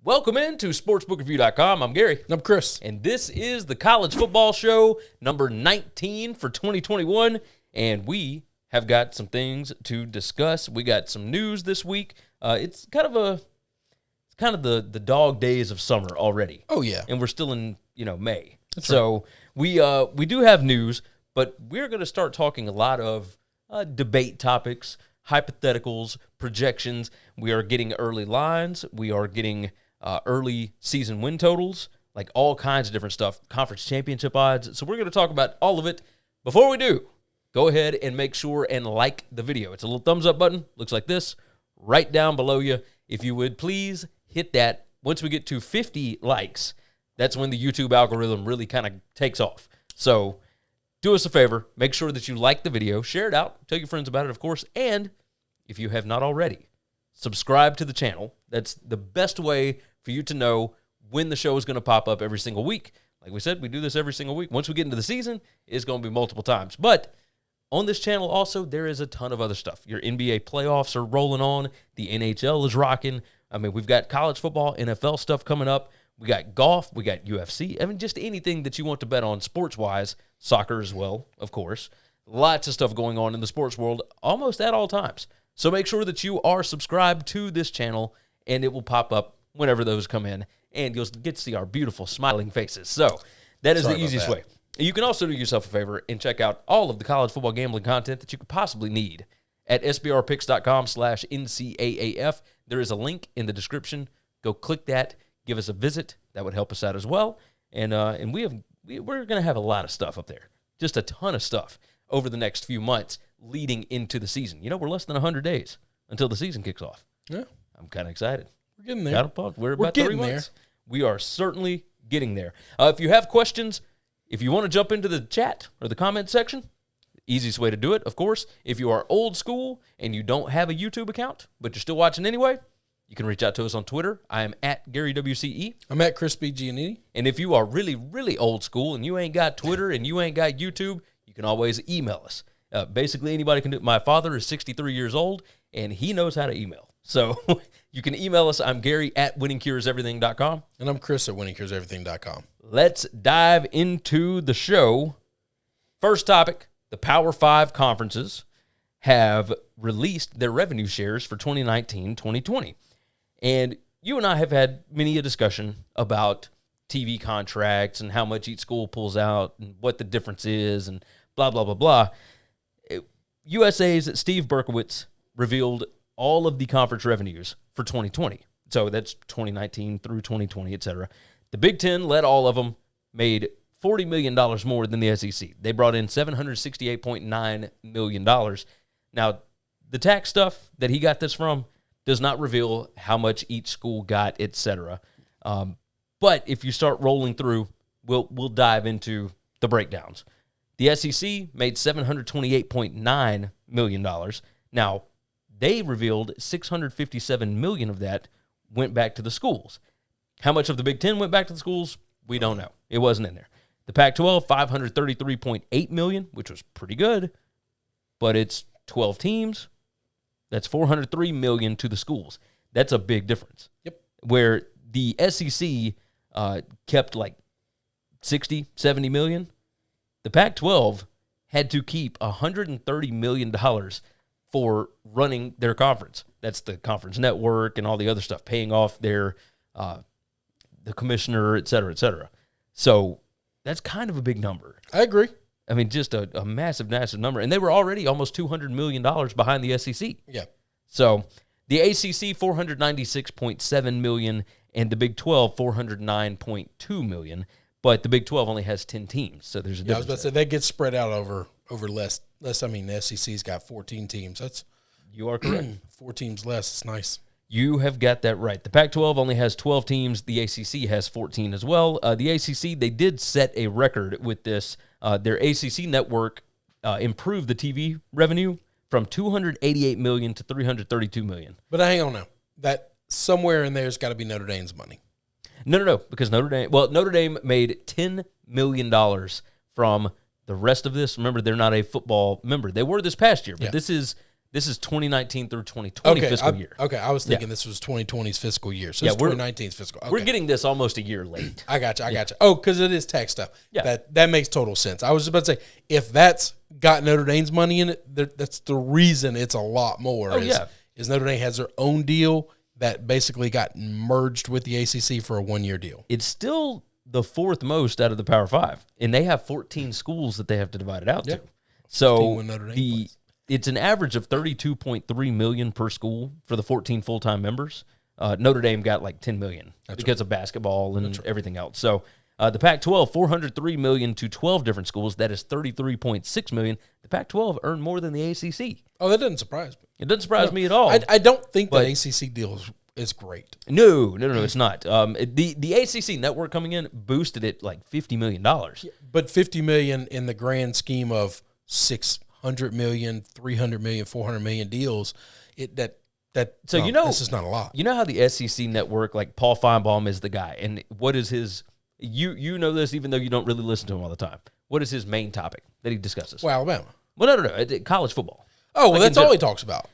Welcome into sportsbookreview.com. I'm Gary. I'm Chris. And this is the College Football Show, number 19 for 2021. And we have got some things to discuss. We got some news this week. It's kind of the dog days of summer already. Oh, yeah. And we're still in, May. That's so right. we do have news, but we're going to start talking a lot of debate topics, hypotheticals, projections. We are getting early lines. We are getting early season win totals, like all kinds of different stuff, conference championship odds. So we're going to talk about all of it. Before we do, go ahead and make sure and like the video. It's a little thumbs up button. Looks like this right down below you. If you would please hit that. Once we get to 50 likes, that's when the YouTube algorithm really kind of takes off. So do us a favor. Make sure that you like the video. Share it out. Tell your friends about it, of course. And if you have not already, subscribe to the channel. That's the best way for you to know when the show is going to pop up every single week. Like we said, we do this every single week. Once we get into the season, it's going to be multiple times. But on this channel also, there is a ton of other stuff. Your NBA playoffs are rolling on. The NHL is rocking. I mean, we've got college football, NFL stuff coming up. We got golf. We got UFC. I mean, just anything that you want to bet on sports-wise. Soccer as well, of course. Lots of stuff going on in the sports world almost at all times. So make sure that you are subscribed to this channel, and it will pop up whenever those come in, and you'll get to see our beautiful smiling faces. So that is the easiest way. You can also do yourself a favor and check out all of the college football gambling content that you could possibly need at sbrpicks.com/NCAAF. There is a link in the description. Go click that. Give us a visit. That would help us out as well. And we're going to have a lot of stuff up there, just a ton of stuff over the next few months leading into the season. We're less than 100 days until the season kicks off. Yeah. I'm kind of excited. We're getting there. We're about 3 months. We are certainly getting there. If you have questions, if you want to jump into the chat or the comment section, easiest way to do it, of course. If you are old school and you don't have a YouTube account, but you're still watching anyway, you can reach out to us on Twitter. I am at GaryWCE. I'm at Chris B. Giannini. And if you are really, really old school and you ain't got Twitter and you ain't got YouTube, you can always email us. Basically, anybody can do it. My father is 63 years old, and he knows how to email. So you can email us. I'm Gary at winningcureseverything.com. And I'm Chris at winningcureseverything.com. Let's dive into the show. First topic, the Power 5 conferences have released their revenue shares for 2019-2020. And you and I have had many a discussion about TV contracts and how much each school pulls out and what the difference is and blah, blah, blah, blah. USA's Steve Berkowitz revealed all of the conference revenues for 2020. So that's 2019 through 2020, et cetera. The Big Ten led all of them, made $40 million more than the SEC. They brought in $768.9 million. Now, the tax stuff that he got this from does not reveal how much each school got, et cetera. But if you start rolling through, we'll dive into the breakdowns. The SEC made $728.9 million. Now, they revealed $657 million of that went back to the schools. How much of the Big Ten went back to the schools? We don't know. It wasn't in there. The Pac-12, $533.8 million, which was pretty good, but it's 12 teams. That's $403 million to the schools. That's a big difference. Yep. Where the SEC kept like 60, 70 million, the Pac-12 had to keep $130 million for running their conference. That's the conference network and all the other stuff, paying off their the commissioner, et cetera, et cetera. So that's kind of a big number. I agree. I mean, just a massive, massive number. And they were already almost $200 million behind the SEC. Yeah. So the ACC, $496.7 million, and the Big 12, $409.2 million. But the Big 12 only has 10 teams, so there's a difference. I was about to say, that gets spread out over less. I mean, the SEC's got 14 teams. You are correct. 4 teams less. It's nice. You have got that right. The Pac-12 only has 12 teams. The ACC has 14 as well. The ACC, they did set a record with this. Their ACC network improved the TV revenue from $288 million to $332 million. But hang on now. That somewhere in there's got to be Notre Dame's money. No, because Notre Dame made $10 million from the rest of this. Remember, they're not a football member. They were this past year, but this is This is 2019 through 2020 fiscal year. Okay, I was thinking this was 2020's fiscal year. So it's 2019's fiscal. Okay. We're getting this almost a year late. I got you. Oh, because it is tax stuff. Yeah. That makes total sense. I was about to say, if that's got Notre Dame's money in it, that's the reason it's a lot more. Is Notre Dame has their own deal that basically got merged with the ACC for a 1-year deal. It's still the fourth most out of the Power 5, and they have 14 schools that they have to divide it out to. So it's an average of $32.3 million per school for the 14 full-time members. Notre Dame got like $10 million because of basketball and everything else. So the Pac-12, $403 million to 12 different schools. That is $33.6 million. The Pac-12 earned more than the ACC. Oh, that doesn't surprise me. It doesn't surprise me at all. I don't think that ACC deal is great. No, it's not. The ACC network coming in boosted it like $50 million. Yeah, but $50 million in the grand scheme of $600 million, $300 million, $400 million deals, this is not a lot. You know how the SEC network, like Paul Feinbaum is the guy, and what is his? You know this even though you don't really listen to him all the time. What is his main topic that he discusses? Well, Alabama. Well, no, college football. Oh, well, that's all he talks about.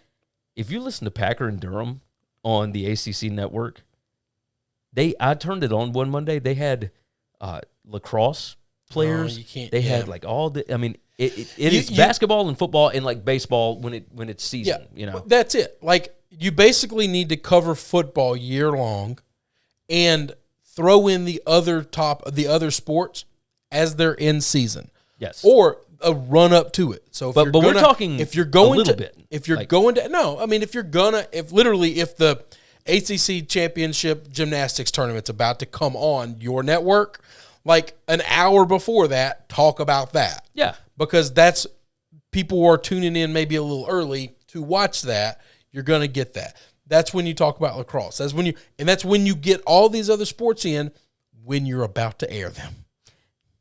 If you listen to Packer and Durham on the ACC network, I turned it on one Monday. They had lacrosse players. They had like all the. I mean, it is basketball and football and like baseball when it's season. Yeah, that's it. Like you basically need to cover football year long, and throw in the other sports as they're in season. Yes, or a run up to it. So, but we're talking if you're going a little to, bit. If you're going to, no, I mean if the ACC championship gymnastics tournament's about to come on your network, like an hour before that, talk about that. Yeah, because that's people are tuning in maybe a little early to watch that. You're going to get that. That's when you talk about lacrosse. That's when you get all these other sports in when you're about to air them.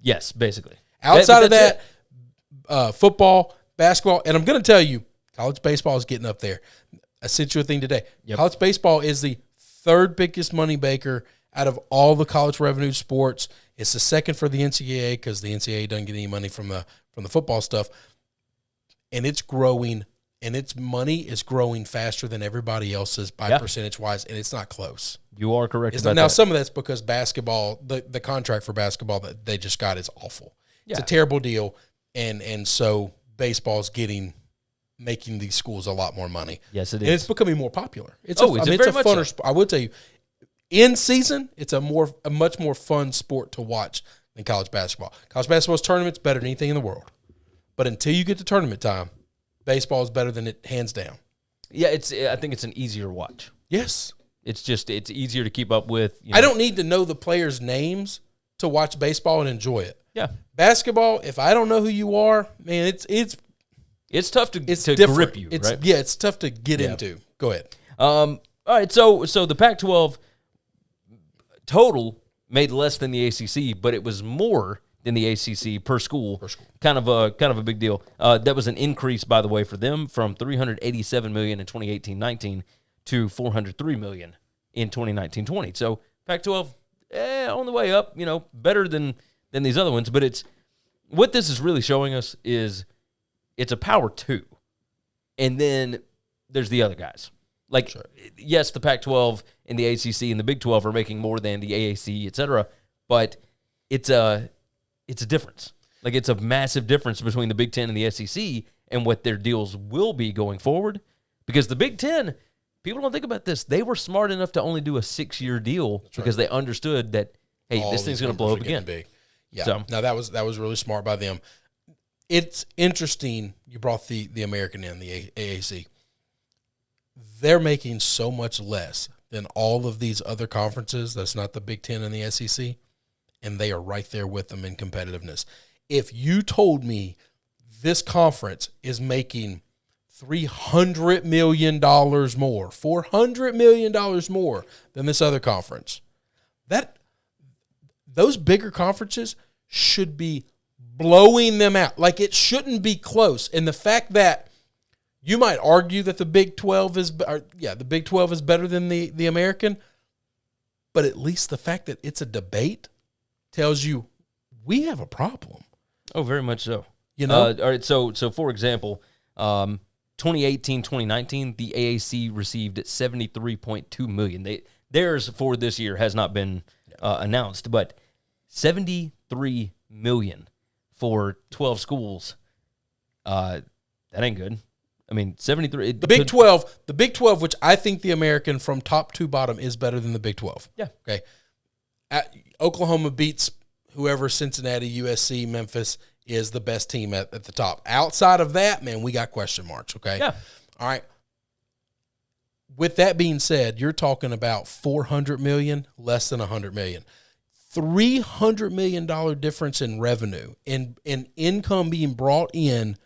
Yes, basically. Outside of that, football, basketball, and I'm going to tell you, college baseball is getting up there. I sent you a thing today. Yep. College baseball is the third biggest money maker out of all the college revenue sports. It's the second for the NCAA because the NCAA doesn't get any money from the football stuff, and it's growing. And its money is growing faster than everybody else's by percentage-wise, and it's not close. You are correct about that. Now, some of that's because basketball, the contract for basketball that they just got is awful. Yeah. It's a terrible deal, and so baseball is making these schools a lot more money. Yes, it is. And it's becoming more popular. It's a funner sport. I will tell you, in season, it's a much more fun sport to watch than college basketball. College basketball's tournament's better than anything in the world. But until you get to tournament time, baseball is better than it, hands down. Yeah, I think it's an easier watch. Yes. It's easier to keep up with. I don't need to know the players' names to watch baseball and enjoy it. Yeah. Basketball, if I don't know who you are, man, it's tough to grip you, right? Yeah, it's tough to get into. Go ahead. All right, so the Pac-12 total made less than the ACC, but it was more than the ACC per school. Kind of a big deal. That was an increase, by the way, for them from $387 million in 2018-19 to $403 million in 2019-20. So Pac-12 on the way up, better than these other ones. But what this is really showing us is it's a power two, and then there's the other guys. Like, sure. Yes, the Pac-12 and the ACC and the Big 12 are making more than the AAC, et cetera, but it's a difference. Like, it's a massive difference between the Big Ten and the SEC and what their deals will be going forward. Because the Big Ten, people don't think about this. They were smart enough to only do a 6-year deal because they understood that, hey, this thing's going to blow up again. Big. Yeah. So, no, that was really smart by them. It's interesting you brought the American in, the AAC. They're making so much less than all of these other conferences. That's not the Big Ten and the SEC. And they are right there with them in competitiveness. If you told me this conference is making $300 million more, $400 million more than this other conference, those bigger conferences should be blowing them out. Like, it shouldn't be close. And the fact that you might argue that the Big 12 is better than the American, but at least the fact that it's a debate tells you we have a problem. Oh, very much so. All right, so for example, 2018-2019, the AAC received $73.2 million. Theirs for this year has not been announced, but $73 million for 12 schools. That ain't good. I mean, 73. The Big 12, which I think the American from top to bottom is better than the Big 12. Yeah. Okay. Oklahoma beats whoever, Cincinnati, USC, Memphis is the best team at the top. Outside of that, man, we got question marks, okay? Yeah. All right. With that being said, you're talking about $400 million, less than $100 million. $300 million difference in revenue, in income being brought in.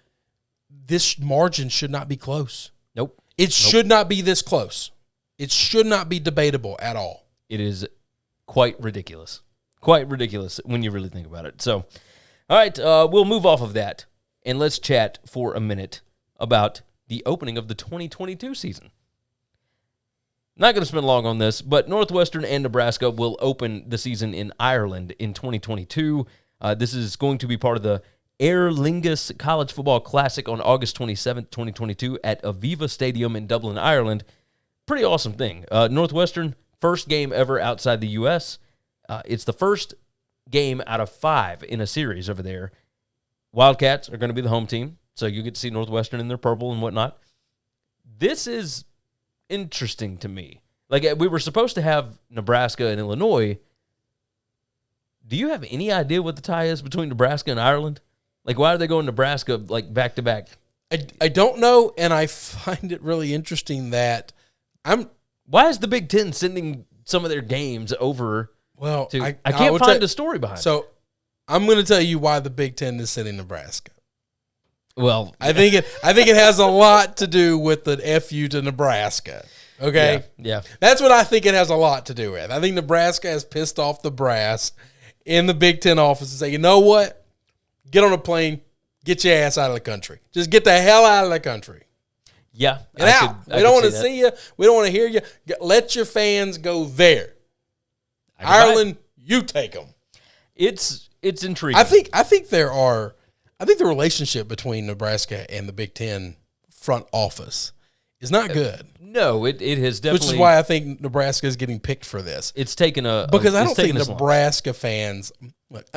This margin should not be close. Nope. It should not be this close. It should not be debatable at all. It is quite ridiculous. Quite ridiculous when you really think about it. So, all right, we'll move off of that, and let's chat for a minute about the opening of the 2022 season. Not going to spend long on this, but Northwestern and Nebraska will open the season in Ireland in 2022. This is going to be part of the Aer Lingus College Football Classic on August 27th, 2022 at Aviva Stadium in Dublin, Ireland. Pretty awesome thing. Northwestern, first game ever outside the U.S. It's the first game out of 5 in a series over there. Wildcats are going to be the home team, so you get to see Northwestern in their purple and whatnot. This is interesting to me. Like, we were supposed to have Nebraska and Illinois. Do you have any idea what the tie is between Nebraska and Ireland? Like, why are they going Nebraska, like, back-to-back? I don't know, and I find it really interesting that Why is the Big Ten sending some of their games over to... I can't find a story behind it. So, I'm going to tell you why the Big Ten is sending Nebraska. Well... I think it has a lot to do with the FU to Nebraska, okay? Yeah. That's what I think it has a lot to do with. I think Nebraska has pissed off the brass in the Big Ten office and say, you know what? Get on a plane, get your ass out of the country. Just get the hell out of the country. Yeah. Get out. We don't want to see you. We don't want to hear you. Let your fans go there. Ireland, you take them. It's intriguing. I think the relationship between Nebraska and the Big Ten front office is not good. No, it has definitely. Which is why I think Nebraska is getting picked for this. It's taken because I don't think Nebraska fans. Look,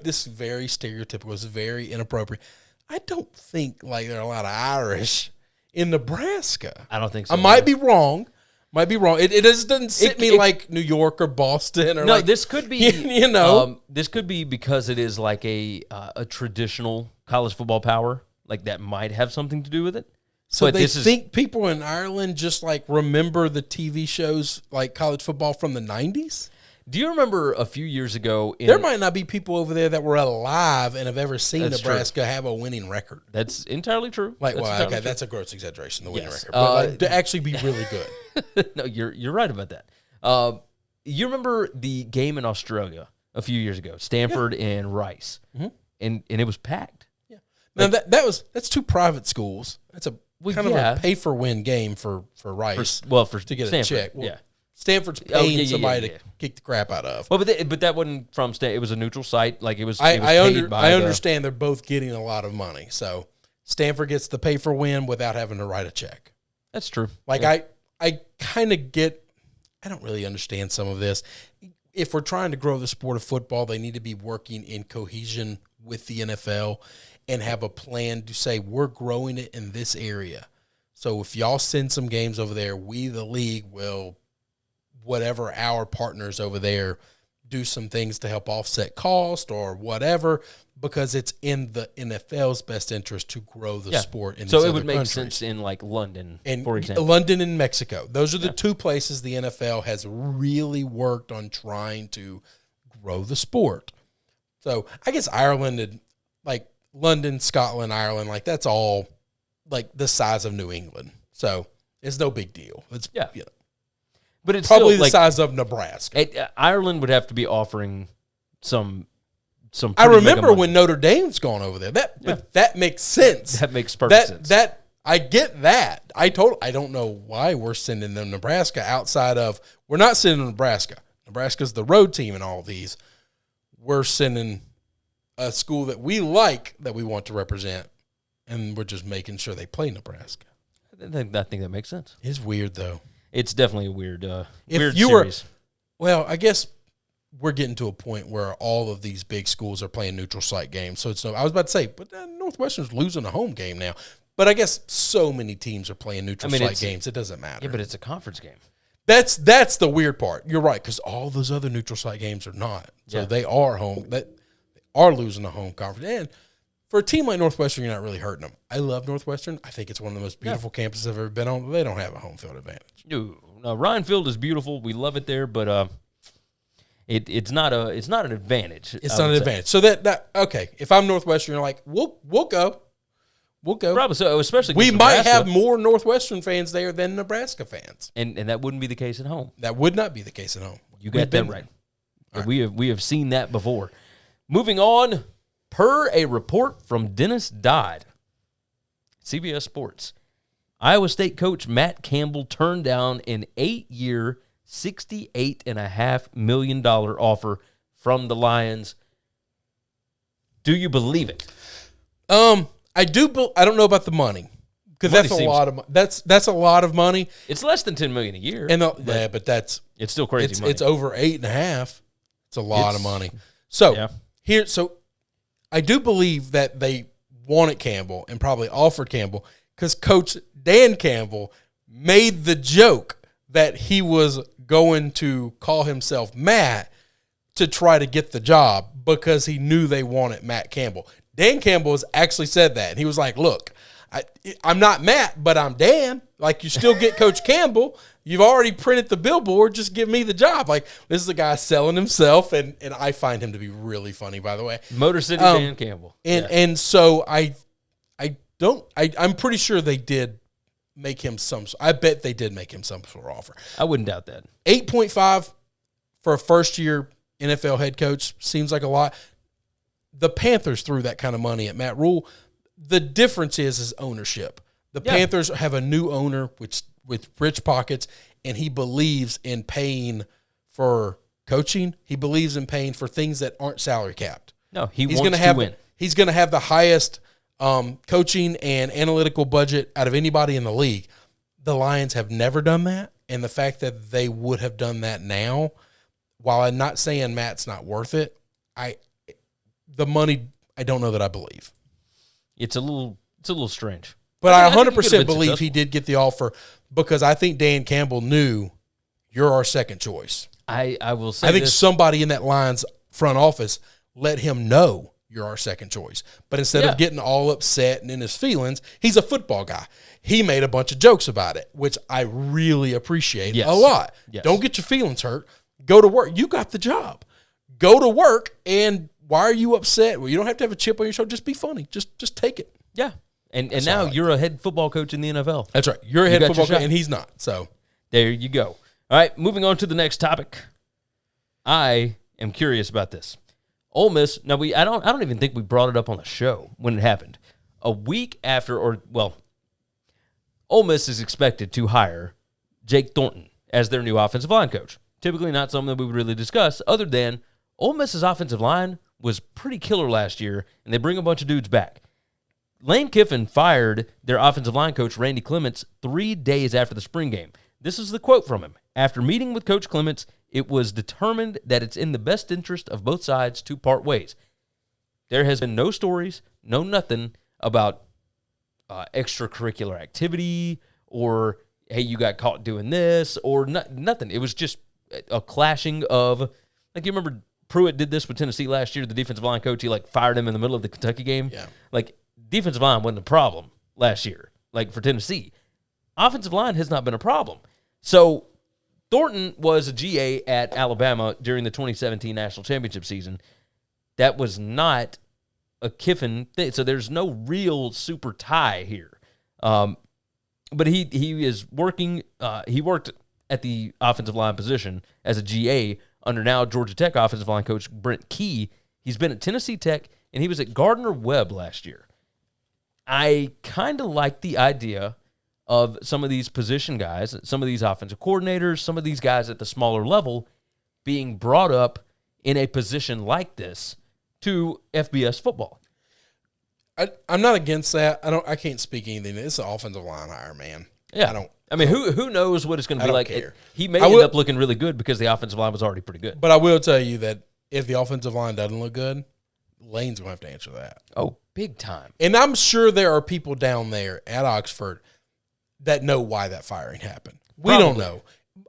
this is very stereotypical. It's very inappropriate. I don't think like there are a lot of Irish in Nebraska. I don't think so. I might be wrong. It just doesn't sit me like New York or Boston or no. This could be this could be because it is like a traditional college football power. Like that might have something to do with it. So but they think people in Ireland just like remember the TV shows like college football from the 90s? Do you remember a few years ago? There might not be people over there that were alive and have ever seen Nebraska have a winning record. That's entirely true. That's a gross exaggeration, the winning record. But to actually be really good. No, you're right about that. You remember the game in Australia a few years ago, Stanford and Rice, and it was packed. Yeah. Now that's 2 private schools. That's a a pay-for-win game for Rice. To get Stanford, a check. Well, Stanford's paying somebody to kick the crap out of. Well, but that wasn't from Stanford. It was a neutral site. Like it was. I understand they're both getting a lot of money. So Stanford gets the pay-for-win without having to write a check. That's true. Like I kind of get. I don't really understand some of this. If we're trying to grow the sport of football, they need to be working in cohesion with the NFL and have a plan to say we're growing it in this area. So if y'all send some games over there, we, the league, will, whatever our partners over there, do some things to help offset cost or whatever, because it's in the NFL's best interest to grow the sport in these other countries. So it would make sense in like London, and for example. London and Mexico. Those are the 2 places the NFL has really worked on trying to grow the sport. So I guess Ireland and like London, Scotland, Ireland, like that's all like the size of New England. So it's no big deal. It's but it's probably still, the size of Nebraska. Ireland would have to be offering some. I remember when Notre Dame's gone over there. But that makes sense. That makes perfect sense. I get that. I don't know why we're sending them Nebraska outside of we're not sending Nebraska. Nebraska's the road team in all of these. We're sending a school that we like that we want to represent and we're just making sure they play Nebraska. I think that makes sense. It's weird, though. It's definitely a weird if you series. Well, I guess we're getting to a point where all of these big schools are playing neutral site games. So I was about to say, but Northwestern's losing a home game now. But I guess so many teams are playing neutral site games, it doesn't matter. Yeah, but it's a conference game. That's the weird part. You're right, because all those other neutral site games are not. So they are home. They are losing a home conference. And for a team like Northwestern, you're not really hurting them. I love Northwestern. I think it's one of the most beautiful campuses I've ever been on. They don't have a home field advantage. No, Ryan Field is beautiful. We love it there, but it's not an advantage. It's not an advantage. So that okay. If I'm Northwestern, you're like, we'll go. We'll go. Probably so, especially we Nebraska. Might have more Northwestern fans there than Nebraska fans. And that wouldn't be the case at home. That would not be the case at home. You got that right. We have seen that before. Moving on, per a report from Dennis Dodd, CBS Sports, Iowa State coach Matt Campbell turned down an 8-year, $68.5 million offer from the Lions. Do you believe it? I do. I don't know about the money, because that's a lot of that's a lot of money. It's less than $10 million a year. And but it's still crazy money. It's over 8.5. It's a lot of money. So I do believe that they wanted Campbell and probably offered Campbell because Coach Dan Campbell made the joke that he was going to call himself Matt to try to get the job because he knew they wanted Matt Campbell. Dan Campbell has actually said that. And he was like, look, I'm not Matt, but I'm Dan. Like, you still get Coach Campbell. You've already printed the billboard. Just give me the job. Like, this is a guy selling himself, and I find him to be really funny, by the way. Motor City Dan Campbell. And so I'm pretty sure they did make him I bet they did make him some sort of offer. I wouldn't doubt that. 8.5 for a first-year NFL head coach seems like a lot. The Panthers threw that kind of money at Matt Rule. The difference is ownership. The Panthers have a new owner with rich pockets, and he believes in paying for coaching. He believes in paying for things that aren't salary capped. No, he's wants to win. He's going to have the highest coaching and analytical budget out of anybody in the league. The Lions have never done that, and the fact that they would have done that now, while I'm not saying Matt's not worth it, the money, I don't know that I believe. It's a little strange. But I 100% believe he did get the offer because I think Dan Campbell knew you're our second choice. I will say I think somebody in that Lions front office let him know you're our second choice. But instead of getting all upset and in his feelings, he's a football guy. He made a bunch of jokes about it, which I really appreciate a lot. Yes. Don't get your feelings hurt. Go to work. You got the job. Go to work, and why are you upset? Well, you don't have to have a chip on your shoulder. Just be funny. Just take it. Yeah. And now you're a head football coach in the NFL. That's right. You're a head football coach, and he's not. So there you go. All right, moving on to the next topic. I am curious about this. Ole Miss. Now I don't even think we brought it up on the show when it happened. A week after, Ole Miss is expected to hire Jake Thornton as their new offensive line coach. Typically not something that we would really discuss, other than Ole Miss's offensive line was pretty killer last year, and they bring a bunch of dudes back. Lane Kiffin fired their offensive line coach, Randy Clements, 3 days after the spring game. This is the quote from him. After meeting with Coach Clements, it was determined that it's in the best interest of both sides to part ways. There has been no stories, no nothing about extracurricular activity or, hey, you got caught doing this or nothing. It was just a clashing of, like, you remember Pruitt did this with Tennessee last year, the defensive line coach, he fired him in the middle of the Kentucky game. Yeah. Defensive line wasn't a problem last year, for Tennessee. Offensive line has not been a problem. So Thornton was a GA at Alabama during the 2017 National Championship season. That was not a Kiffin thing, so there's no real super tie here. But he is working. He worked at the offensive line position as a GA under now Georgia Tech offensive line coach Brent Key. He's been at Tennessee Tech, and he was at Gardner-Webb last year. I kind of like the idea of some of these position guys, some of these offensive coordinators, some of these guys at the smaller level being brought up in a position like this to FBS football. I'm not against that. I can't speak anything. It's an offensive line hire, man. Yeah. I mean, who knows what it's going to be like? Care. He may end up looking really good because the offensive line was already pretty good. But I will tell you that if the offensive line doesn't look good, Lane's going to have to answer that. Oh, big time. And I'm sure there are people down there at Oxford that know why that firing happened. We don't know.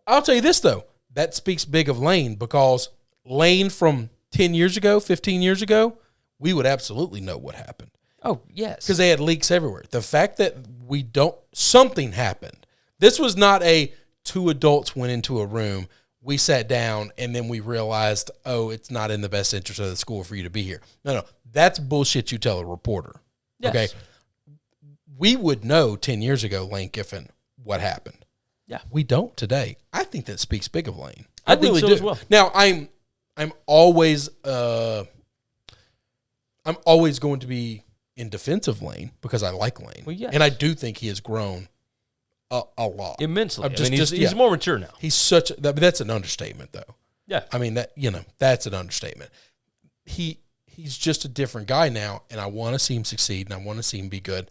I'll tell you this, though. That speaks big of Lane, because Lane from 10 years ago, 15 years ago, we would absolutely know what happened. Oh, yes. Because they had leaks everywhere. The fact that we don't – something happened. This was not a two adults went into a room, we sat down, and then we realized, oh, it's not in the best interest of the school for you to be here. No. That's bullshit you tell a reporter. Yes. Okay? We would know 10 years ago, Lane Kiffin, what happened. Yeah. We don't today. I think that speaks big of Lane. I think really so do. As well. Now, I'm always going to be in defense of Lane because I like Lane. Well, yes. And I do think he has grown a lot. Immensely. He's more mature now. He's such – that's an understatement, though. Yeah. I mean, that's an understatement. He's just a different guy now, and I want to see him succeed, and I want to see him be good.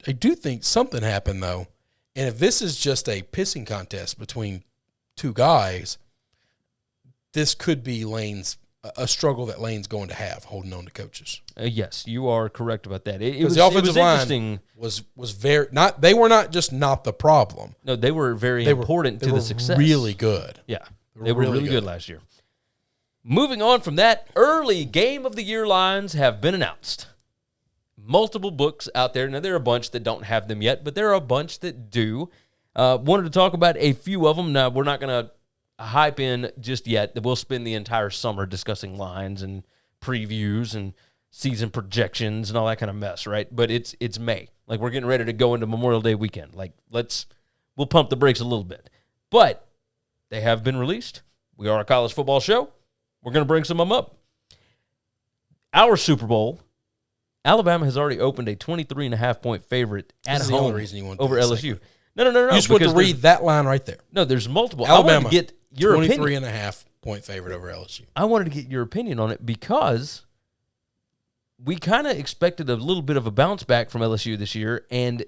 I do think something happened, though, and if this is just a pissing contest between two guys, this could be a struggle that Lane's going to have holding on to coaches. Yes, you are correct about that. The offensive line was very not. They were not just not the problem. No, they were very important to the success. Really good. Yeah, they were really good last year. Moving on from that, early game of the year lines have been announced. Multiple books out there. Now, there are a bunch that don't have them yet, but there are a bunch that do. Wanted to talk about a few of them. Now, we're not going to hype in just yet. We'll spend the entire summer discussing lines and previews and season projections and all that kind of mess, right? But it's May. Like, we're getting ready to go into Memorial Day weekend. Like, we'll pump the brakes a little bit. But they have been released. We are a college football show. We're going to bring some of them up. Our Super Bowl, Alabama has already opened a 23.5-point favorite at home over LSU. No. You just want to read that line right there. No, there's multiple. Alabama, I wanted to get your 23.5-point favorite over LSU. I wanted to get your opinion on it because we kind of expected a little bit of a bounce back from LSU this year and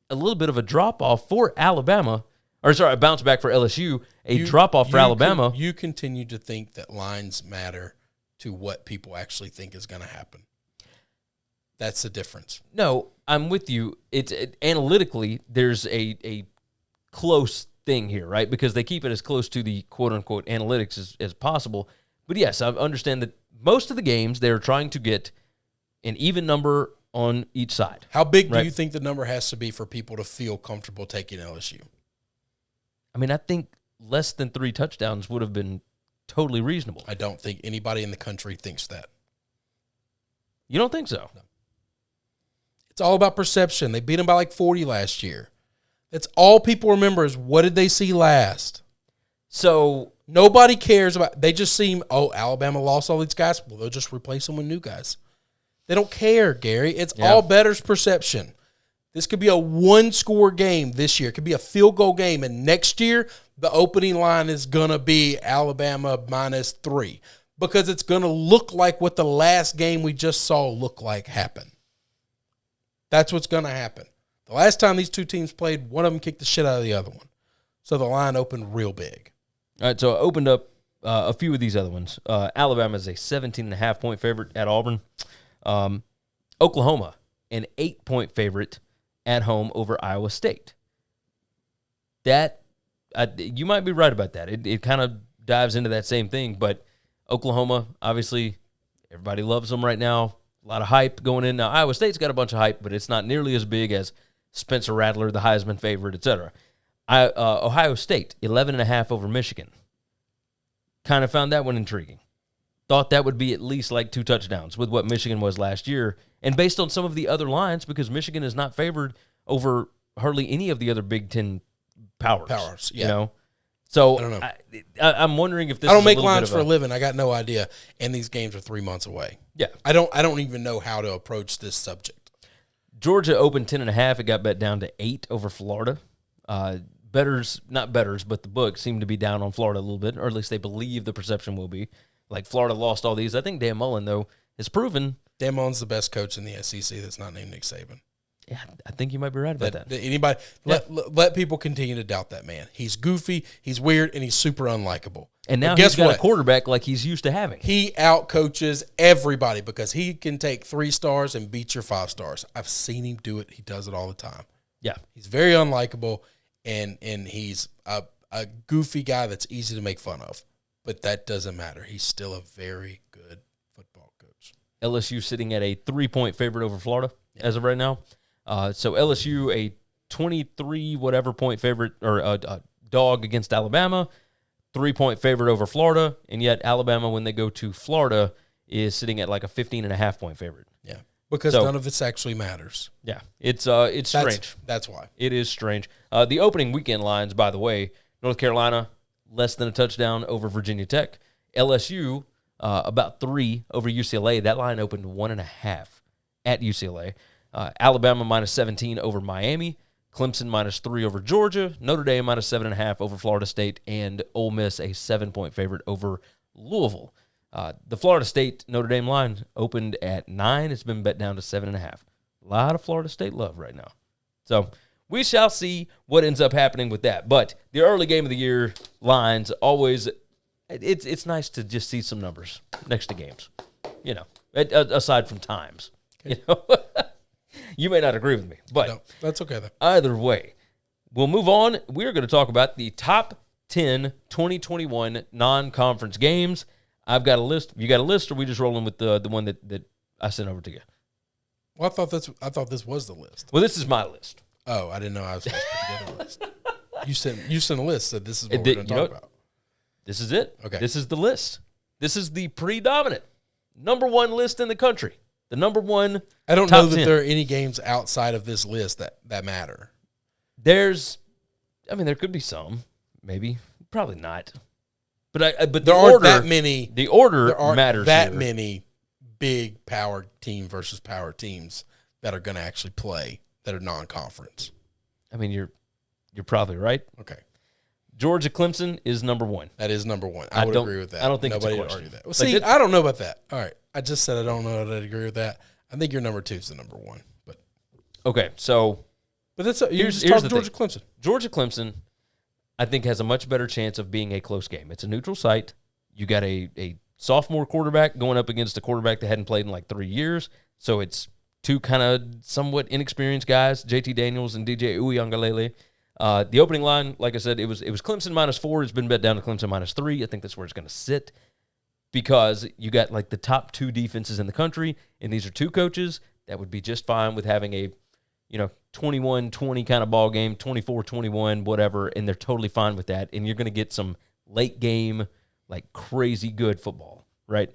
a little bit of a drop-off for Alabama. Or, sorry, a bounce back for LSU, drop-off for Alabama. You continue to think that lines matter to what people actually think is going to happen. That's the difference. No, I'm with you. It's analytically, there's a close thing here, right? Because they keep it as close to the quote-unquote analytics as possible. But, yes, I understand that most of the games, they're trying to get an even number on each side. How big do you think the number has to be for people to feel comfortable taking LSU? I mean, I think less than 3 touchdowns would have been totally reasonable. I don't think anybody in the country thinks that. You don't think so? No. It's all about perception. They beat them by like 40 last year. That's all people remember is what did they see last? So nobody cares about – they just seem, Alabama lost all these guys. Well, they'll just replace them with new guys. They don't care, Gary. It's all better's perception. This could be a one-score game this year. It could be a field goal game. And next year, the opening line is going to be Alabama -3 because it's going to look like what the last game we just saw look like happen. That's what's going to happen. The last time these two teams played, one of them kicked the shit out of the other one. So the line opened real big. All right, so I opened up a few of these other ones. Alabama is a 17.5-point favorite at Auburn. Oklahoma, an 8-point favorite at home over Iowa State. That you might be right about that. It kind of dives into that same thing, but Oklahoma, obviously, everybody loves them right now. A lot of hype going in. Now, Iowa State's got a bunch of hype, but it's not nearly as big as Spencer Rattler, the Heisman favorite, etc. Ohio State, 11.5 over Michigan. Kind of found that one intriguing. Thought that would be at least like 2 touchdowns with what Michigan was last year. And based on some of the other lines, because Michigan is not favored over hardly any of the other Big Ten powers. Yeah. You know? So I don't know. I'm wondering if this I don't is make a little lines bit for of a living. I got no idea. And these games are 3 months away. Yeah. I don't even know how to approach this subject. Georgia opened 10.5. It got bet down to 8 over Florida. Not bettors, but the book seemed to be down on Florida a little bit, or at least they believe the perception will be. Like Florida lost all these. I think Dan Mullen, though, has proven Damon's the best coach in the SEC that's not named Nick Saban. Yeah, I think you might be right about that. Anybody let people continue to doubt that man. He's goofy, he's weird, and he's super unlikable. And now he's got a quarterback like he's used to having. He outcoaches everybody because he can take 3 stars and beat your 5 stars. I've seen him do it. He does it all the time. Yeah. He's very unlikable, and he's a goofy guy that's easy to make fun of. But that doesn't matter. He's still a very good football coach. LSU sitting at a 3-point favorite over Florida as of right now. So LSU a 23 whatever point favorite or a dog against Alabama, 3-point favorite over Florida, and yet Alabama when they go to Florida is sitting at like a 15.5 point favorite. Yeah, because none of this actually matters. Yeah, it's strange. That's why it is strange. The opening weekend lines, by the way, North Carolina less than a touchdown over Virginia Tech. LSU about 3 over UCLA. That line opened 1.5 at UCLA. Alabama minus 17 over Miami. Clemson minus 3 over Georgia. Notre Dame minus 7.5 over Florida State. And Ole Miss a 7-point favorite over Louisville. The Florida State Notre Dame line opened at 9. It's been bet down to 7.5. A lot of Florida State love right now. So we shall see what ends up happening with that. But the early game of the year lines always, it's nice to just see some numbers next to games, aside from times. You may not agree with me, but no, that's okay, though. Either way, we'll move on. We're going to talk about the top 10 2021 non-conference games. I've got a list. You got a list, or are we just rolling with the one that I sent over to you? Well, I thought this was the list. Well, this is my list. Oh, I didn't know I was supposed to put together a list. You sent a list, said this is what we're going to talk about. This is it. Okay. This is the list. This is the predominant number 1 list in the country. The number 1. I don't know that there are any games outside of this list that matter. There could be some, maybe, probably not. But there aren't that many. The order there aren't matters. That many big power team versus power teams that are going to actually play that are non-conference. I mean, you're probably right. Okay. Georgia Clemson is number 1. That is number 1. I would agree with that. I don't think nobody it's a question. would argue that. Well, see, I don't know about that. All right, I just said I don't know that I agree with that. I think your number 2 is the number 1. But okay, so that's you're just talking Georgia Clemson. Georgia Clemson, I think, has a much better chance of being a close game. It's a neutral site. You got a sophomore quarterback going up against a quarterback that hadn't played in like 3 years. So it's 2 kind of somewhat inexperienced guys, JT Daniels and DJ Uiagalelei. The opening line, like I said, it was Clemson minus 4. It's been bet down to Clemson minus 3. I think that's where it's going to sit because you got like the top 2 defenses in the country, and these are 2 coaches that would be just fine with having a 21-20 kind of ball game, 24-21, whatever, and they're totally fine with that. And you're going to get some late game, like crazy good football, right?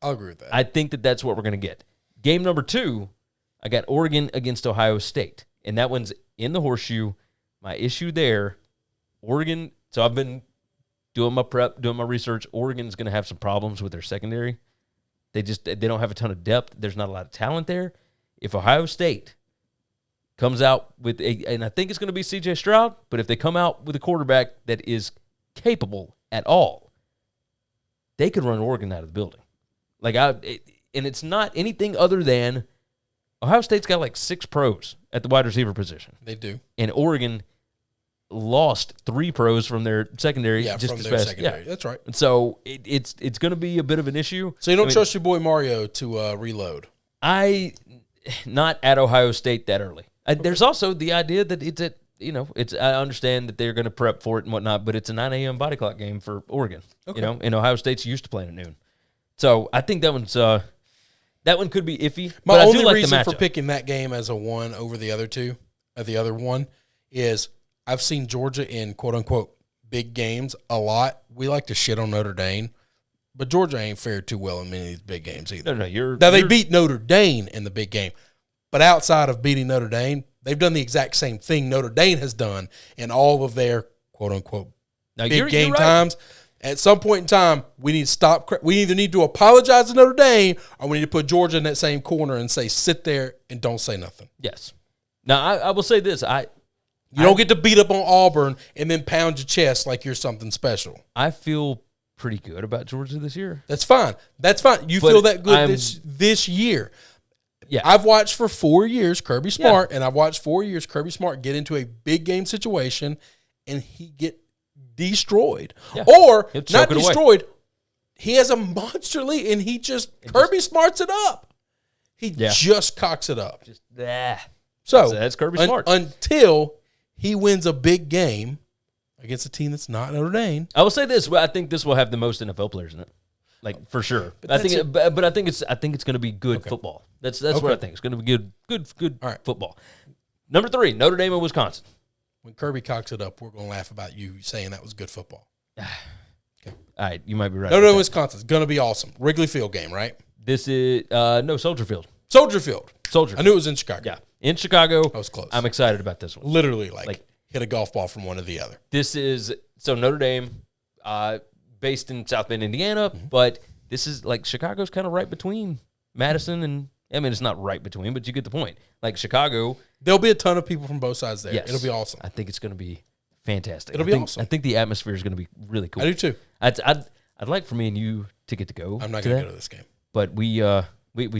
I'll agree with that. I think that's what we're going to get. Game number 2, I got Oregon against Ohio State, and that one's in the Horseshoe. My issue there, Oregon, so I've been doing my prep, doing my research. Oregon's going to have some problems with their secondary. They don't have a ton of depth. There's not a lot of talent there. If Ohio State comes out with and I think it's going to be C.J. Stroud, but if they come out with a quarterback that is capable at all, they could run Oregon out of the building. And it's not anything other than Ohio State's got like 6 pros at the wide receiver position. They do. And Oregon lost 3 pros from their secondary. Just from their secondary. Yeah. That's right. And so it's going to be a bit of an issue. So you don't trust your boy Mario to reload? Not at Ohio State that early. Okay. There's also the idea that I understand that they're going to prep for it and whatnot, but it's a 9 a.m. body clock game for Oregon. Okay. And Ohio State's used to playing at noon. So I think that one could be iffy. My only reason for picking that game as a 1 over the other 2, the other one, is I've seen Georgia in quote-unquote big games a lot. We like to shit on Notre Dame, but Georgia ain't fared too well in many of these big games either. No, they beat Notre Dame in the big game, but outside of beating Notre Dame, they've done the exact same thing Notre Dame has done in all of their quote-unquote big game times. At some point in time, we need to stop. We either need to apologize to Notre Dame or we need to put Georgia in that same corner and say, sit there and don't say nothing. Yes. Now, I will say this. You don't get to beat up on Auburn and then pound your chest like you're something special. I feel pretty good about Georgia this year. That's fine. That's fine. You feel that good this year. Yeah. I've watched for 4 years Kirby Smart, and I've watched 4 years Kirby Smart get into a big game situation, and he get destroyed. Yeah. Or not destroyed. He has a monster lead, and Kirby Smarts it up. He just cocks it up. So that's Kirby Smart. Until he wins a big game against a team that's not Notre Dame. I will say this: I think this will have the most NFL players in it, like for sure. But I think it's going to be good football. That's what I think. It's going to be good football. Number 3, Notre Dame and Wisconsin. When Kirby cocks it up, we're going to laugh about you saying that was good football. Okay. All right, you might be right. Notre Dame, Wisconsin is going to be awesome. Wrigley Field game, right? This is Soldier Field. Soldier Field. I knew it was in Chicago. Yeah, in Chicago. I was close. I'm excited about this one. Literally, like hit a golf ball from one to the other. This is Notre Dame, based in South Bend, Indiana, but this is like Chicago's kind of right between Madison and. I mean, it's not right between, but you get the point. Like Chicago. There'll be a ton of people from both sides there. Yes. It'll be awesome. I think it's going to be fantastic. It'll be awesome. I think the atmosphere is going to be really cool. I do too. I'd like for me and you to get to go. I'm not going to go to this game. But we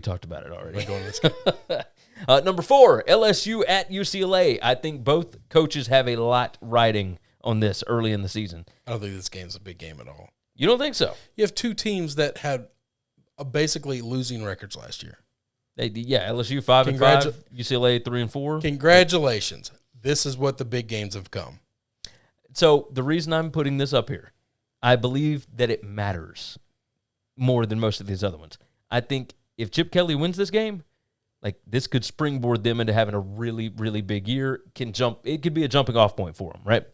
talked about it already. I'm going to this game. Number 4, LSU at UCLA. I think both coaches have a lot riding on this early in the season. I don't think this game's a big game at all. You don't think so? You have two teams that had basically losing records last year. LSU 5-5, UCLA 3-4. Congratulations. This is what the big games have come. So the reason I'm putting this up here, I believe that it matters more than most of these other ones. I think if Chip Kelly wins this game, like this could springboard them into having a really, really big year. It could be a jumping off point for them, right?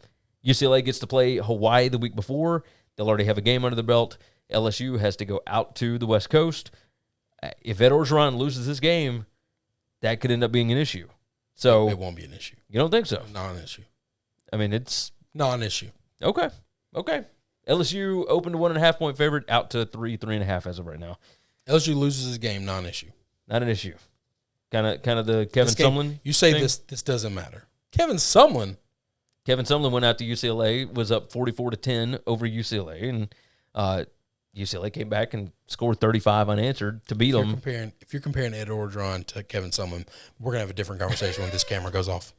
UCLA gets to play Hawaii the week before. They'll already have a game under their belt. LSU has to go out to the West Coast. If Ed Orgeron loses this game, that could end up being an issue. So it won't be an issue. You don't think so? Non-issue. I mean, it's non-issue. Okay. LSU opened a 1.5-point favorite, out to 3.5 as of right now. LSU loses his game, non-issue. Not an issue. Kind of the Kevin Sumlin. You say thing? This doesn't matter. Kevin Sumlin went out to UCLA, was up 44-10 over UCLA, and UCLA came back and scored 35 unanswered to beat them. If you're comparing Ed Orgeron to Kevin Sumlin, we're going to have a different conversation when this camera goes off.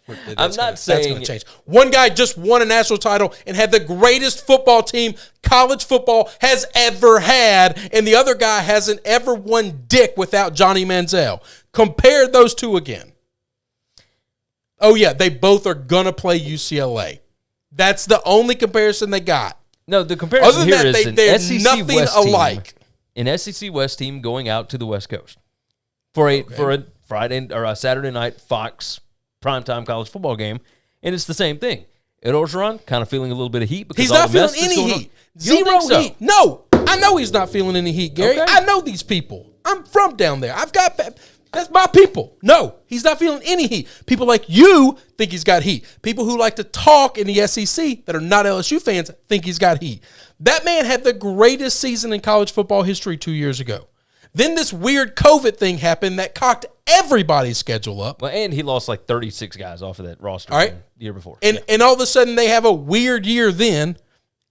That's going to change. One guy just won a national title and had the greatest football team college football has ever had, and the other guy hasn't ever won dick without Johnny Manziel. Compare those two again. Oh, yeah, they both are going to play UCLA. That's the only comparison they got. No, the comparison here is they're nothing alike. An SEC West team going out to the West Coast for a Friday or a Saturday night Fox primetime college football game, and it's the same thing. Ed Orgeron kind of feeling a little bit of heat because he's not feeling any heat. Zero heat. No, I know he's not feeling any heat, Gary. Okay. I know these people. I'm from down there. That's my people. No, he's not feeling any heat. People like you think he's got heat. People who like to talk in the SEC that are not LSU fans think he's got heat. That man had the greatest season in college football history 2 years ago. Then this weird COVID thing happened that cocked everybody's schedule up. Well, and he lost like 36 guys off of that roster the year before. And all of a sudden they have a weird year then.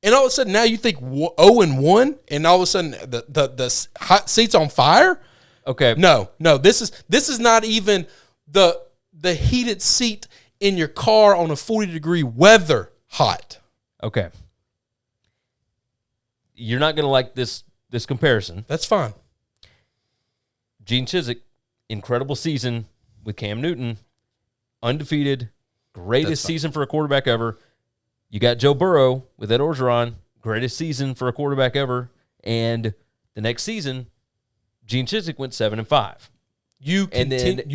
And all of a sudden now you think 0-1, and all of a sudden the hot seat's on fire? Okay. No. This is not even the heated seat in your car on a 40-degree weather hot. Okay. You're not going to like this comparison. That's fine. Gene Chizik, incredible season with Cam Newton, undefeated, greatest season for a quarterback ever. You got Joe Burrow with Ed Orgeron, greatest season for a quarterback ever, and the next season, Gene Chizik went 7-5. You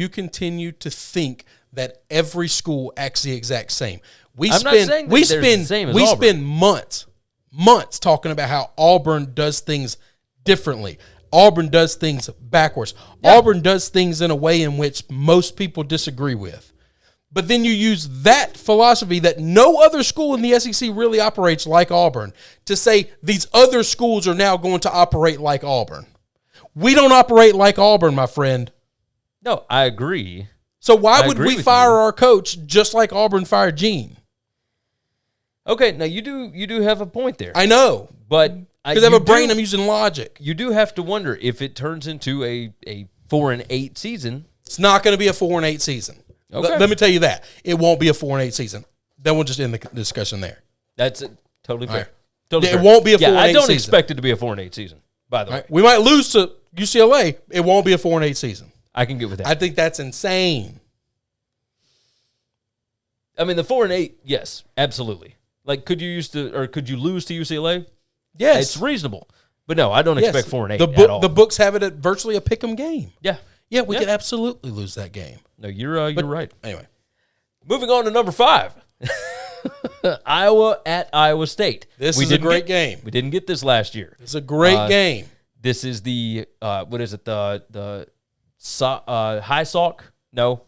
continue to think that every school acts the exact same. We spend months talking about how Auburn does things differently. Auburn does things backwards. Yeah. Auburn does things in a way in which most people disagree with. But then you use that philosophy that no other school in the SEC really operates like Auburn to say these other schools are now going to operate like Auburn. We don't operate like Auburn, my friend. No, I agree. So why would we fire our coach just like Auburn fired Gene? Okay, now you do have a point there. I know. But because they have a brain, I'm using logic. You do have to wonder if it turns into a 4-8 season. It's not going to be a 4-8 season. Okay. Let me tell you that. It won't be a 4-8 season. Then we'll just end the discussion there. That's it. Totally fair. Right. Totally It fair. won't be a 4-8 season. I don't expect it to be a 4-8 season, by the way. Right. We might lose to UCLA. It won't be a 4-8 season. I can get with that. I think that's insane. I mean, the 4-8, yes, absolutely. Like, could you lose to UCLA? Yes. It's reasonable. But no, I don't expect 4-8 the at all. The books have it at virtually a pick'em game. Yeah. Yeah, we could absolutely lose that game. No, you're right. Anyway. Moving on to number 5. Iowa at Iowa State. This is a great game. We didn't get this last year. It's a great game. This is the what is it? The High Sock? No,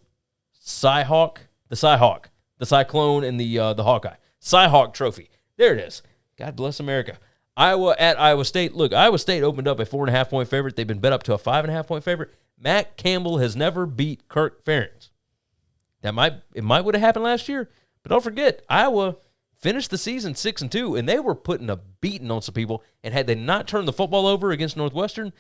Cyhawk. The Cyhawk. The Cyclone and the Hawkeye. Cyhawk Trophy. There it is. God bless America. Iowa at Iowa State. Look, Iowa State opened up a 4.5-point favorite. They've been bet up to a 5.5-point favorite. Matt Campbell has never beat Kirk Ferentz. It might would have happened last year, but don't forget, Iowa finished the season 6-2, and they were putting a beating on some people. And had they not turned the football over against Northwestern,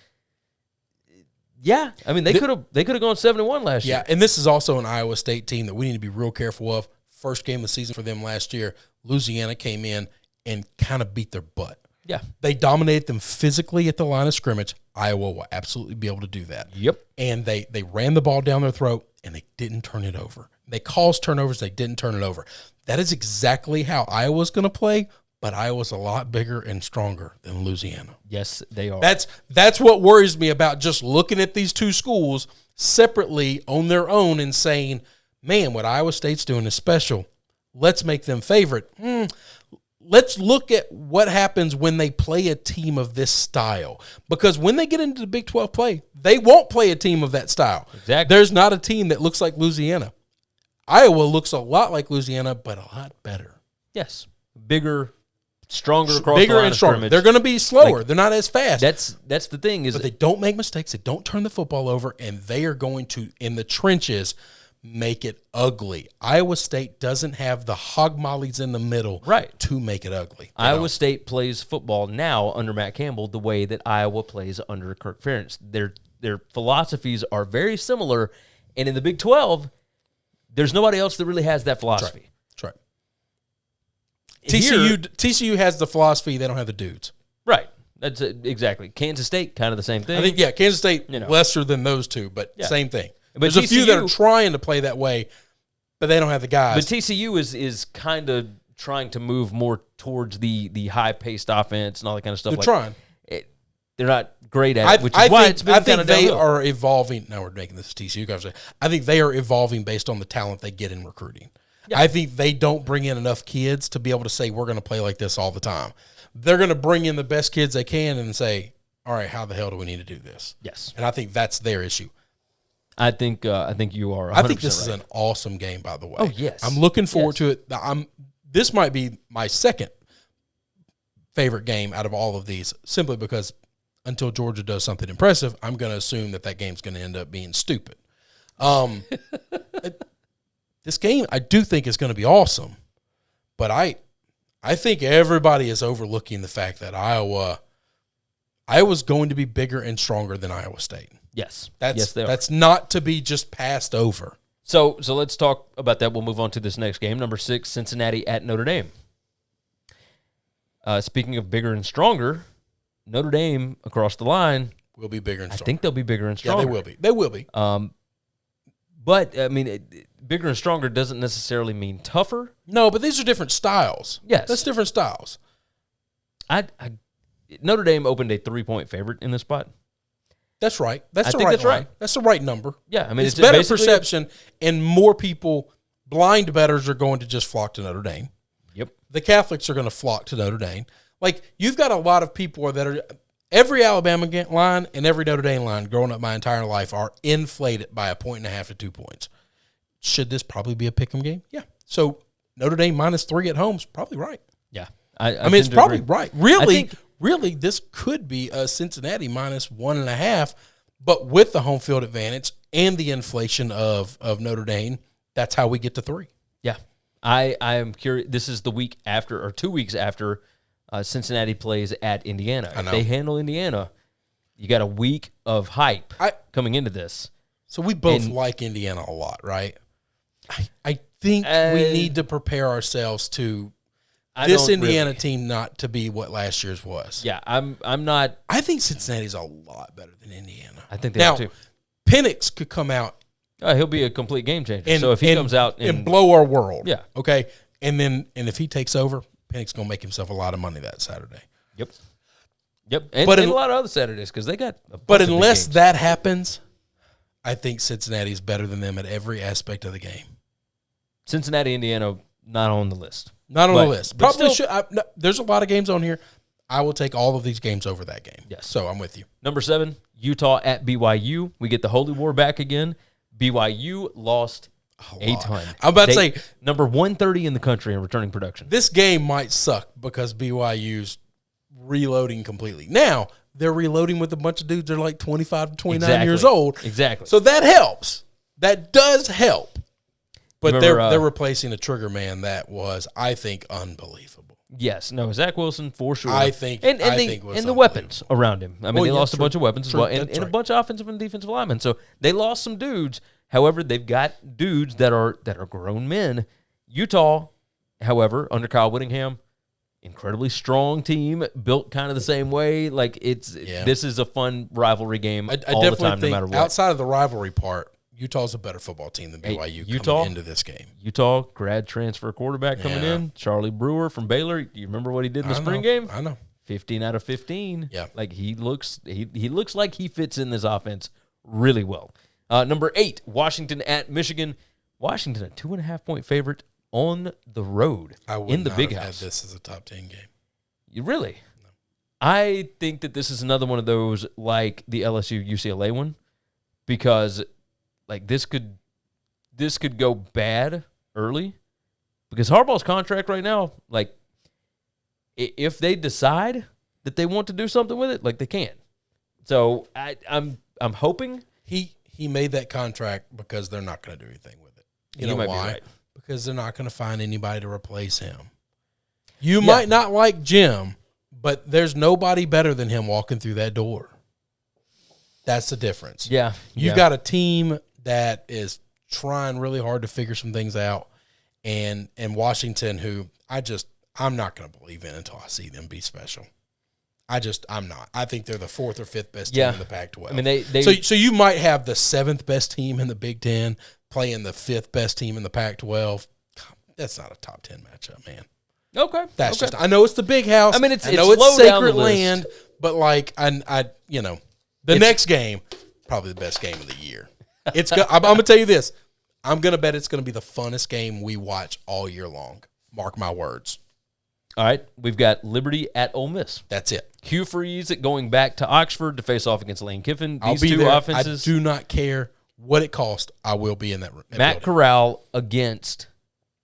yeah, I mean they could have gone 7-1 last year. Yeah, and this is also an Iowa State team that we need to be real careful of. First game of the season for them last year, Louisiana came in and kind of beat their butt. Yeah, they dominated them physically at the line of scrimmage. Iowa will absolutely be able to do that. Yep. And they ran the ball down their throat, and they didn't turn it over. They caused turnovers. They didn't turn it over. That is exactly how Iowa's going to play, but Iowa's a lot bigger and stronger than Louisiana. Yes, they are. That's what worries me about just looking at these two schools separately on their own and saying, man, what Iowa State's doing is special. Let's make them favorite. Let's look at what happens when they play a team of this style. Because when they get into the Big 12 play, they won't play a team of that style. Exactly. There's not a team that looks like Louisiana. Iowa looks a lot like Louisiana, but a lot better. Yes. Bigger, stronger across bigger the line and of stronger. scrimmage. They're going to be slower. They're not as fast. That's the thing. But they don't make mistakes. They don't turn the football over, and they are going to, in the trenches, make it ugly. Iowa State doesn't have the hog mollies in the middle to make it ugly. Iowa State plays football now under Matt Campbell the way that Iowa plays under Kirk Ferentz. Their philosophies are very similar, and in the Big 12, there's nobody else that really has that philosophy. That's right. TCU has the philosophy. They don't have the dudes. Right. That's exactly. Kansas State, kind of the same thing. I think, Kansas State lesser than those two, but same thing. But there's TCU, a few that are trying to play that way, but they don't have the guys. But TCU is kind of trying to move more towards the high-paced offense and all that kind of stuff. They're trying. They're not great at it, which is why it's been kind of downhill. I think they are evolving. Now we're making this TCU conversation. I think they are evolving based on the talent they get in recruiting. Yeah. I think they don't bring in enough kids to be able to say we're going to play like this all the time. They're going to bring in the best kids they can and say, all right, how the hell do we need to do this? Yes. And I think that's their issue. I think you are 100% I think this is right. an awesome game, by the way. Oh, yes. I'm looking forward to it. This might be my second favorite game out of all of these, simply because until Georgia does something impressive, I'm going to assume that game's going to end up being stupid. This game, I do think is going to be awesome, but I think everybody is overlooking the fact that Iowa's going to be bigger and stronger than Iowa State. Yes. Yes, they are. That's not to be just passed over. So let's talk about that. We'll move on to this next game. Number 6, Cincinnati at Notre Dame. Speaking of bigger and stronger, Notre Dame across the line will be bigger and stronger. I think they'll be bigger and stronger. Yeah, they will be. They will be. But, I mean, bigger and stronger doesn't necessarily mean tougher. No, but these are different styles. Yes. That's different styles. Notre Dame opened a 3-point favorite in this spot. That's right. That's right. That's the right number. Yeah, I mean, it's better perception, and more people, blind bettors, are going to just flock to Notre Dame. Yep. The Catholics are going to flock to Notre Dame. Like, you've got a lot of people that are every Alabama line and every Notre Dame line growing up my entire life are inflated by 1.5 to 2 points. Should this probably be a pick'em game? Yeah. So Notre Dame -3 at home is probably right. Yeah. I mean, it's probably right. Really, this could be a Cincinnati -1.5, but with the home field advantage and the inflation of Notre Dame, that's how we get to 3. Yeah. I am curious. This is the week after, or 2 weeks after, Cincinnati plays at Indiana. I know. If they handle Indiana, you got a week of hype coming into this. So we both like Indiana a lot, right? I think we need to prepare ourselves to this Indiana team not to be what last year's was. Yeah, I'm not. I think Cincinnati's a lot better than Indiana. I think they are too. Penix could come out. He'll be a complete game changer. So if he comes out and blow our world, yeah, okay. And if he takes over, Penix gonna make himself a lot of money that Saturday. Yep. And a lot of other Saturdays because they got. But unless that happens, I think Cincinnati's better than them at every aspect of the game. Cincinnati, Indiana, not on the list. Not on the list. Probably should. There's a lot of games on here. I will take all of these games over that game. Yes. So I'm with you. Number 7, Utah at BYU. We get the Holy War back again. BYU lost a ton. I'm about to say number 130 in the country in returning production. This game might suck because BYU's reloading completely. Now, they're reloading with a bunch of dudes that are like 25 to 29 years old. Exactly. So that helps. That does help. But they're replacing a trigger man that was, I think, unbelievable. Yes, no, Zach Wilson for sure. I think, and the weapons around him. I mean, they lost a bunch of weapons as well, and a bunch of offensive and defensive linemen. So they lost some dudes. However, they've got dudes that are grown men. Utah, however, under Kyle Whittingham, incredibly strong team, built kind of the same way. Like this is a fun rivalry game all the time, no matter what. Outside of the rivalry part, Utah's a better football team than BYU coming into this game. Utah grad transfer quarterback coming in, Charlie Brewer from Baylor. Do you remember what he did in the spring game? I know. 15 out of 15. Yeah. Like he looks like he fits in this offense really well. Number 8, Washington at Michigan. Washington, a 2.5-point favorite on the road in the Big House. Had this as a top 10 game. You really? No. I think that this is another one of those like the LSU UCLA one because like this could go bad early because Harbaugh's contract right now, like if they decide that they want to do something with it, like they can. So I'm hoping he made that contract because they're not going to do anything with it. You know why? Right. Because they're not going to find anybody to replace him. You might not like Jim, but there's nobody better than him walking through that door. That's the difference. Yeah. You've got a team that is trying really hard to figure some things out, and Washington, who I'm not going to believe in until I see them be special. I'm not. I think they're the 4th or 5th best team in the Pac-12. I mean, so you might have the 7th best team in the Big Ten playing the 5th best team in the Pac-12. That's not a top 10 matchup, man. Okay. I know it's the Big House. I mean, it's it's sacred land, but like the next game, probably the best game of the year. I'm going to tell you this. I'm going to bet it's going to be the funnest game we watch all year long. Mark my words. All right, we've got Liberty at Ole Miss. That's it. Hugh Freeze going back to Oxford to face off against Lane Kiffin. I'll be there. Offenses. I do not care what it costs. I will be in that room. Matt Corral against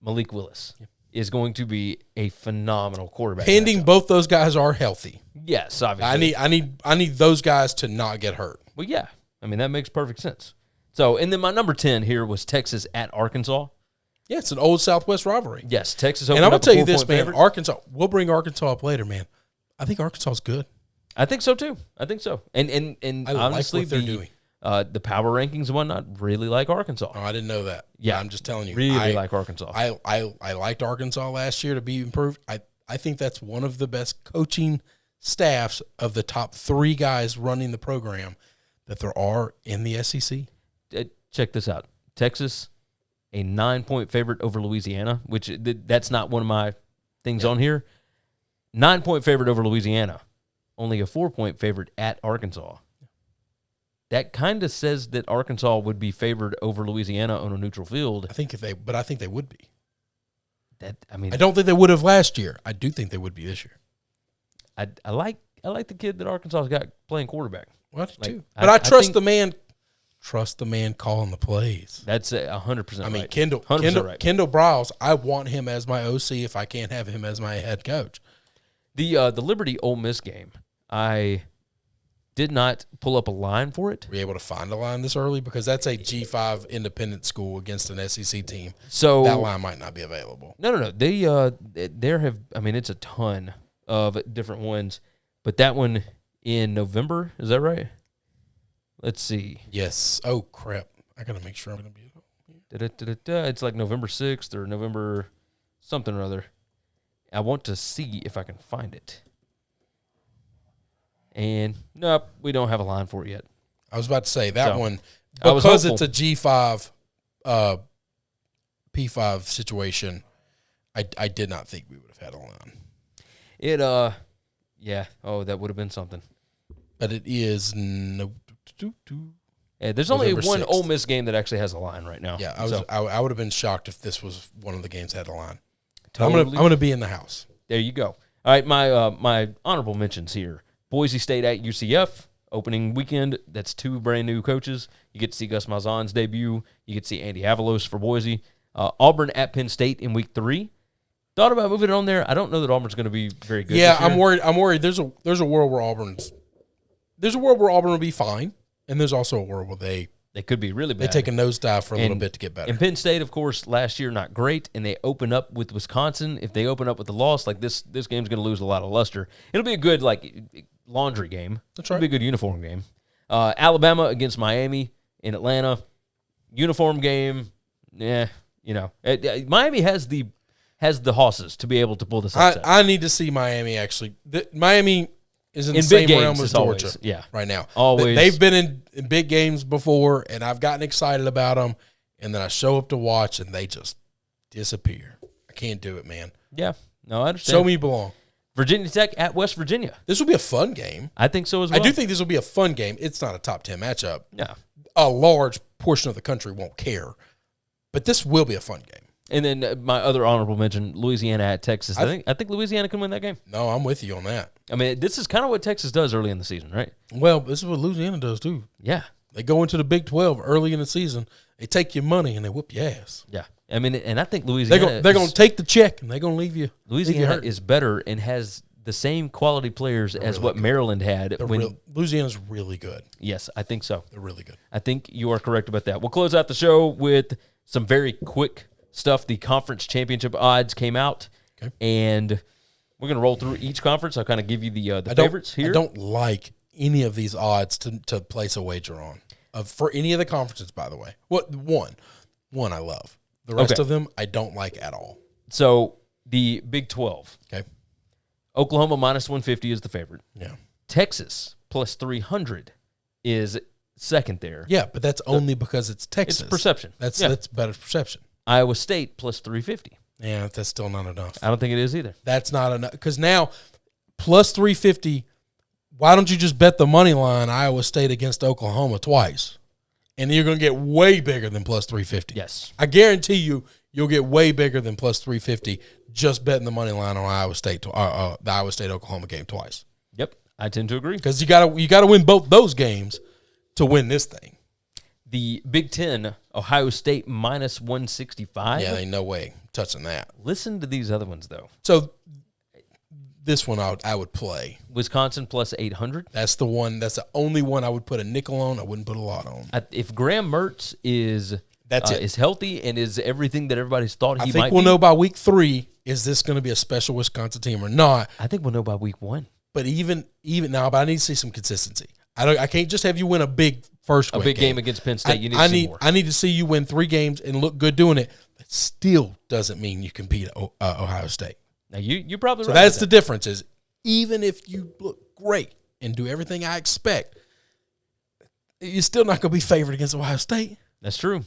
Malik Willis is going to be a phenomenal quarterback. Pending both those guys are healthy. Yes, obviously. I need those guys to not get hurt. Well, yeah. I mean, that makes perfect sense. So, and then my number 10 here was Texas at Arkansas. Yeah, it's an old Southwest rivalry. Yes, Texas. And I'm going to tell you this, man. Favorite. Arkansas. We'll bring Arkansas up later, man. I think Arkansas is good. I think so too. And I honestly, like what they're doing. The power rankings and whatnot really like Arkansas. Oh, I didn't know that. Yeah, I'm just telling you. Really like Arkansas. I liked Arkansas last year to be improved. I think that's one of the best coaching staffs of the top 3 guys running the program that there are in the SEC. Check this out. Texas, a 9-point favorite over Louisiana, which that's not one of my things on here. 9-point favorite over Louisiana, only a 4-point favorite at Arkansas. That kind of says that Arkansas would be favored over Louisiana on a neutral field. I think they would be. I don't think they would have last year. I do think they would be this year. I like the kid that Arkansas's got playing quarterback. Well, I do too. But I trust the man. Trust the man calling the plays. That's 100%. I mean, right. Kendall Briles. I want him as my OC if I can't have him as my head coach. The Liberty Ole Miss game, I did not pull up a line for it. Were you able to find a line this early? Because that's a G5 independent school against an SEC team. So that line might not be available. No. There have. I mean, it's a ton of different ones. But that one in November, is that right? Let's see. Yes. Oh, crap. I got to make sure I'm going to be. It's like November 6th or November something or other. I want to see if I can find it. And nope, we don't have a line for it yet. I was about to say that one, I was because hopeful. it's a G5, P5 situation, I did not think we would have had a line. Yeah. Oh, that would have been something. But it is Yeah, there's only November one 6th. Ole Miss game that actually has a line right now. Yeah, So, I would have been shocked if this was one of the games that had a line. totally. I'm gonna be in the house. There you go. All right, my honorable mentions here. Boise State at UCF, opening weekend. That's two brand new coaches. You get to see Gus Malzahn's debut. You get to see Andy Avalos for Boise. Auburn at Penn State in week 3. Thought about moving it on there. I don't know that Auburn's going to be very good. Yeah, this year. I'm worried. There's a world where Auburn will be fine, and there's also a world where they could be really bad. take a nosedive for a little bit to get better. And Penn State, of course, last year not great, and they open up with Wisconsin. If they open up with a loss, like this game's going to lose a lot of luster. It'll be a good laundry game. That's right. It'll be a good uniform game. Alabama against Miami in Atlanta, uniform game. Yeah, Miami has the hosses to be able to pull this upset. I need to see Miami actually. Miami is in the big same games, realm as it's Georgia always, right now. Always. They've been in big games before, and I've gotten excited about them, and then I show up to watch, and they just disappear. I can't do it, man. Yeah, no, I understand. Show me you belong. Virginia Tech at West Virginia. This will be a fun game. I think so as well. I do think this will be a fun game. It's not a top 10 matchup. Yeah. A large portion of the country won't care, but this will be a fun game. And then my other honorable mention, Louisiana at Texas. I think Louisiana can win that game. No, I'm with you on that. I mean, this is kind of what Texas does early in the season, right? Well, this is what Louisiana does too. Yeah. They go into the Big 12 early in the season. They take your money and they whoop your ass. Yeah. I mean, and I think Louisiana They're going to take the check and they're going to leave you. Louisiana hurt. is better and has the same quality players as what Maryland had. Louisiana's really good. Yes, I think so. They're really good. I think you are correct about that. We'll close out the show with some very quick stuff. The conference championship odds came out, and we're going to roll through each conference. I'll kind of give you the favorites here. I don't like any of these odds to place a wager on for any of the conferences, by the way. One I love. The rest of them I don't like at all. So the Big 12. Okay. Oklahoma minus 150 is the favorite. Yeah. Texas plus 300 is second there. Yeah, but that's only because it's Texas. It's perception. That's better perception. Iowa State plus 350. Yeah, that's still not enough. I don't think it is either. That's not enough. Because now, plus 350, why don't you just bet the money line Iowa State against Oklahoma twice? And you're going to get way bigger than plus 350. Yes. I guarantee you'll get way bigger than plus 350 just betting the money line on Iowa State, the Iowa State-Oklahoma game twice. Yep, I tend to agree. Because you gotta win both those games to win this thing. The Big Ten, Ohio State minus 165. Yeah, ain't no way touching that. Listen to these other ones, though. So this one I would play. Wisconsin plus 800. That's the one. That's the only one I would put a nickel on. I wouldn't put a lot on. If Graham Mertz is healthy and is everything that everybody's thought he might be. I think we'll know by week 3, is this going to be a special Wisconsin team or not? I think we'll know by week 1. But even now, but I need to see some consistency. I can't just have you win a big game against Penn State. You need to see more. I need to see you win 3 games and look good doing it. That still doesn't mean you can beat Ohio State. Now you're probably so right. That's the difference. Is even if you look great and do everything I expect, you're still not going to be favored against Ohio State. That's true.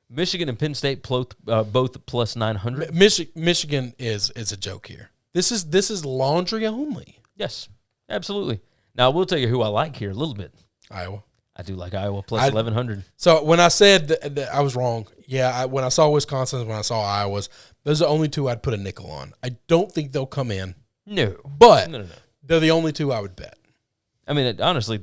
Michigan and Penn State both plus 900. Michigan is a joke here. This is laundry only. Yes, absolutely. Now, we'll tell you who I like here a little bit. Iowa. I do like Iowa plus 1,100. So when I said that I was wrong, when I saw Wisconsin, when I saw Iowa's, those are the only 2 I'd put a nickel on. I don't think they'll come in. No. But no. They're the only 2 I would bet. I mean, honestly,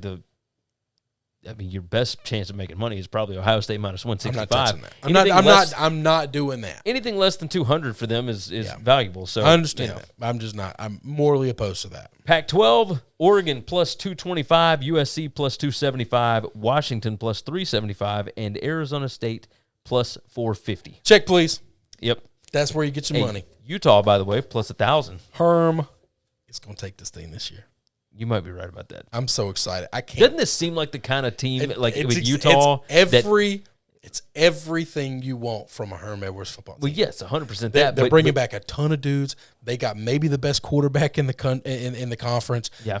your best chance of making money is probably Ohio State minus 165. I'm not touching that. I'm not doing that. Anything less than 200 for them is valuable. So I understand that. I'm just not. I'm morally opposed to that. Pac-12, Oregon plus 225, USC plus 275, Washington plus 375, and Arizona State plus 450. Check, please. Yep. That's where you get your money. Utah, by the way, plus 1,000. Herm is going to take this thing this year. You might be right about that. I'm so excited. I can't. Doesn't this seem like the kind of team with Utah? It's everything you want from a Herm Edwards football team. Well, yes, 100% They're bringing back a ton of dudes. They got maybe the best quarterback in the in the conference. Yeah.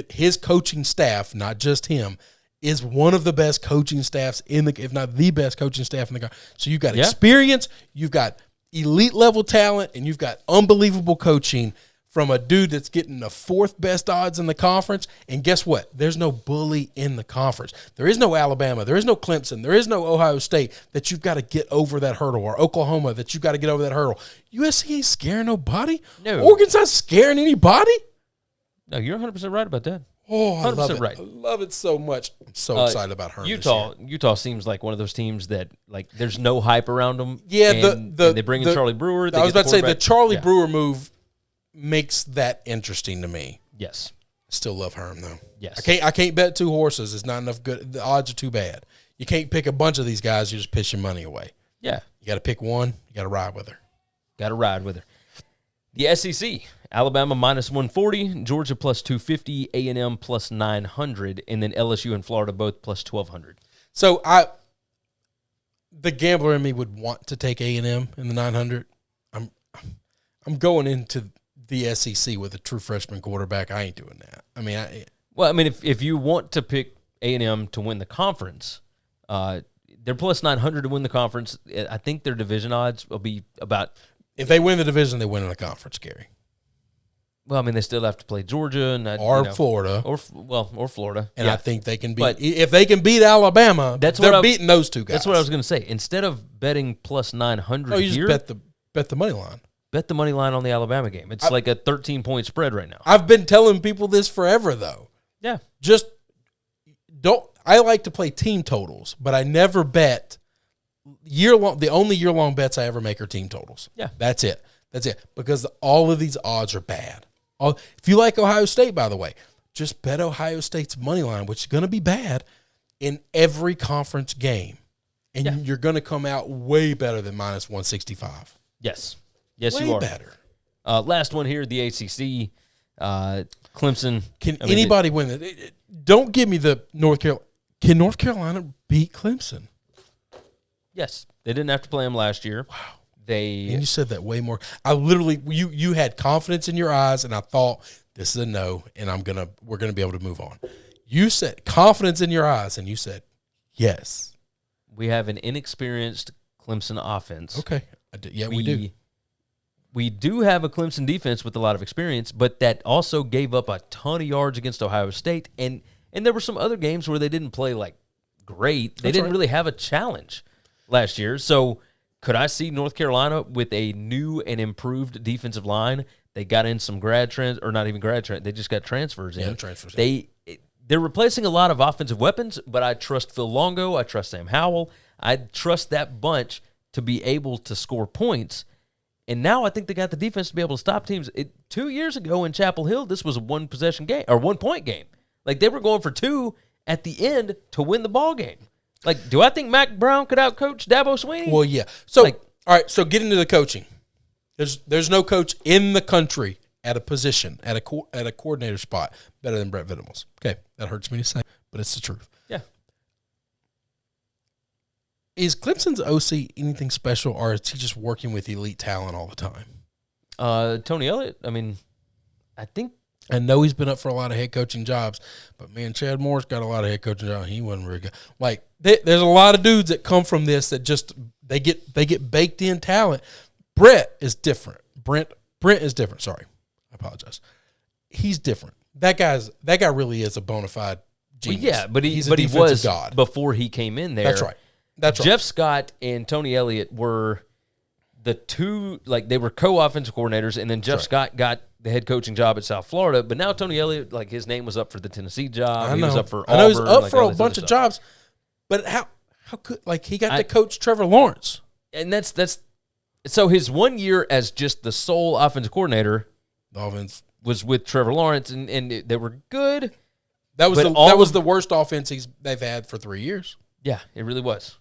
His coaching staff, not just him, is one of the best coaching staffs if not the best coaching staff in the country. So you've got experience, you've got elite level talent, and you've got unbelievable coaching from a dude that's getting the fourth best odds in the conference. And guess what? There's no bully in the conference. There is no Alabama. There is no Clemson. There is no Ohio State that you've got to get over that hurdle, or Oklahoma that you've got to get over that hurdle. USC ain't scaring nobody. No. Oregon's not scaring anybody. No, you're 100% right about that. Oh, I love it. Right. I love it so much. I'm so excited about Herm Utah seems like one of those teams that, like, there's no hype around them. Yeah, and they bring in Charlie Brewer. I was about to say the Charlie Brewer move makes that interesting to me. Yes. Still love Herm though. Yes. I can't bet two horses. It's not enough good. The odds are too bad. You can't pick a bunch of these guys. You just piss your money away. Yeah. You got to pick one. You got to ride with her. Got to ride with her. The SEC, Alabama minus 140, Georgia plus 250, A&M plus 900, and then LSU and Florida both plus 1,200. So the gambler in me would want to take A&M in the 900. I'm going into the SEC with a true freshman quarterback. I ain't doing that. I mean, if you want to pick A&M to win the conference, they're plus 900 to win the conference. I think their division odds will be about. If they win the division, they win in the conference, Gary. Well, I mean, they still have to play Georgia Florida, or Florida, and I think they can beat. If they can beat Alabama, they're beating those two guys. That's what I was going to say. Instead of betting plus 900, you just bet the money line. Bet the money line on the Alabama game. It's like a 13-point spread right now. I've been telling people this forever, though. Yeah. Just don't. I like to play team totals, but I never bet year-long. The only year-long bets I ever make are team totals. Yeah. That's it. Because all of these odds are bad. If you like Ohio State, by the way, just bet Ohio State's money line, which is going to be bad in every conference game. And you're going to come out way better than minus 165. Yes. Yes, way you are. Better. Last one here, the ACC, Clemson. Can anybody win it? Don't give me the North Carolina. Can North Carolina beat Clemson? Yes. They didn't have to play them last year. Wow. And you said that way more. I literally, you had confidence in your eyes, and I thought this is a no, and we're gonna be able to move on. You said confidence in your eyes, and you said yes. We have an inexperienced Clemson offense. Okay. We do. We do have a Clemson defense with a lot of experience, but that also gave up a ton of yards against Ohio State, and there were some other games where they didn't play like great. They didn't really have a challenge last year. So could I see North Carolina with a new and improved defensive line? They got in some they just got transfers in. Yeah, transfers. They're replacing a lot of offensive weapons, but I trust Phil Longo. I trust Sam Howell. I trust that bunch to be able to score points. And now I think they got the defense to be able to stop teams. 2 years ago in Chapel Hill, this was a one-possession game or 1 point game. Like, they were going for two at the end to win the ball game. Like, do I think Mac Brown could outcoach Dabo Swinney? Well, yeah. So, all right. So, get into the coaching. There's no coach in the country at a position at a coordinator spot better than Brett Venables. Okay, that hurts me to say, but it's the truth. Yeah. Is Clemson's OC anything special, or is he just working with elite talent all the time? Tony Elliott, I mean, I know he's been up for a lot of head coaching jobs, but, man, Chad Moore's got a lot of head coaching jobs. He wasn't very good. Like, there's a lot of dudes that come from this that just they get baked in talent. Brett is different. Brent is different. Sorry. I apologize. He's different. That guy really is a bona fide genius. Well, yeah, but he was god before he came in there. That's right. Jeff Scott and Tony Elliott were the two, like, they were co-offensive coordinators, and then Jeff Scott got the head coaching job at South Florida. But now Tony Elliott, like, his name was up for the Tennessee job. He was up for Auburn. I know he's up for a bunch of jobs. But how could, like, he got to coach Trevor Lawrence? And that's so his 1 year as just the sole offensive coordinator was with Trevor Lawrence, and they were good. That was the worst offense they've had for 3 years. Yeah, it really was.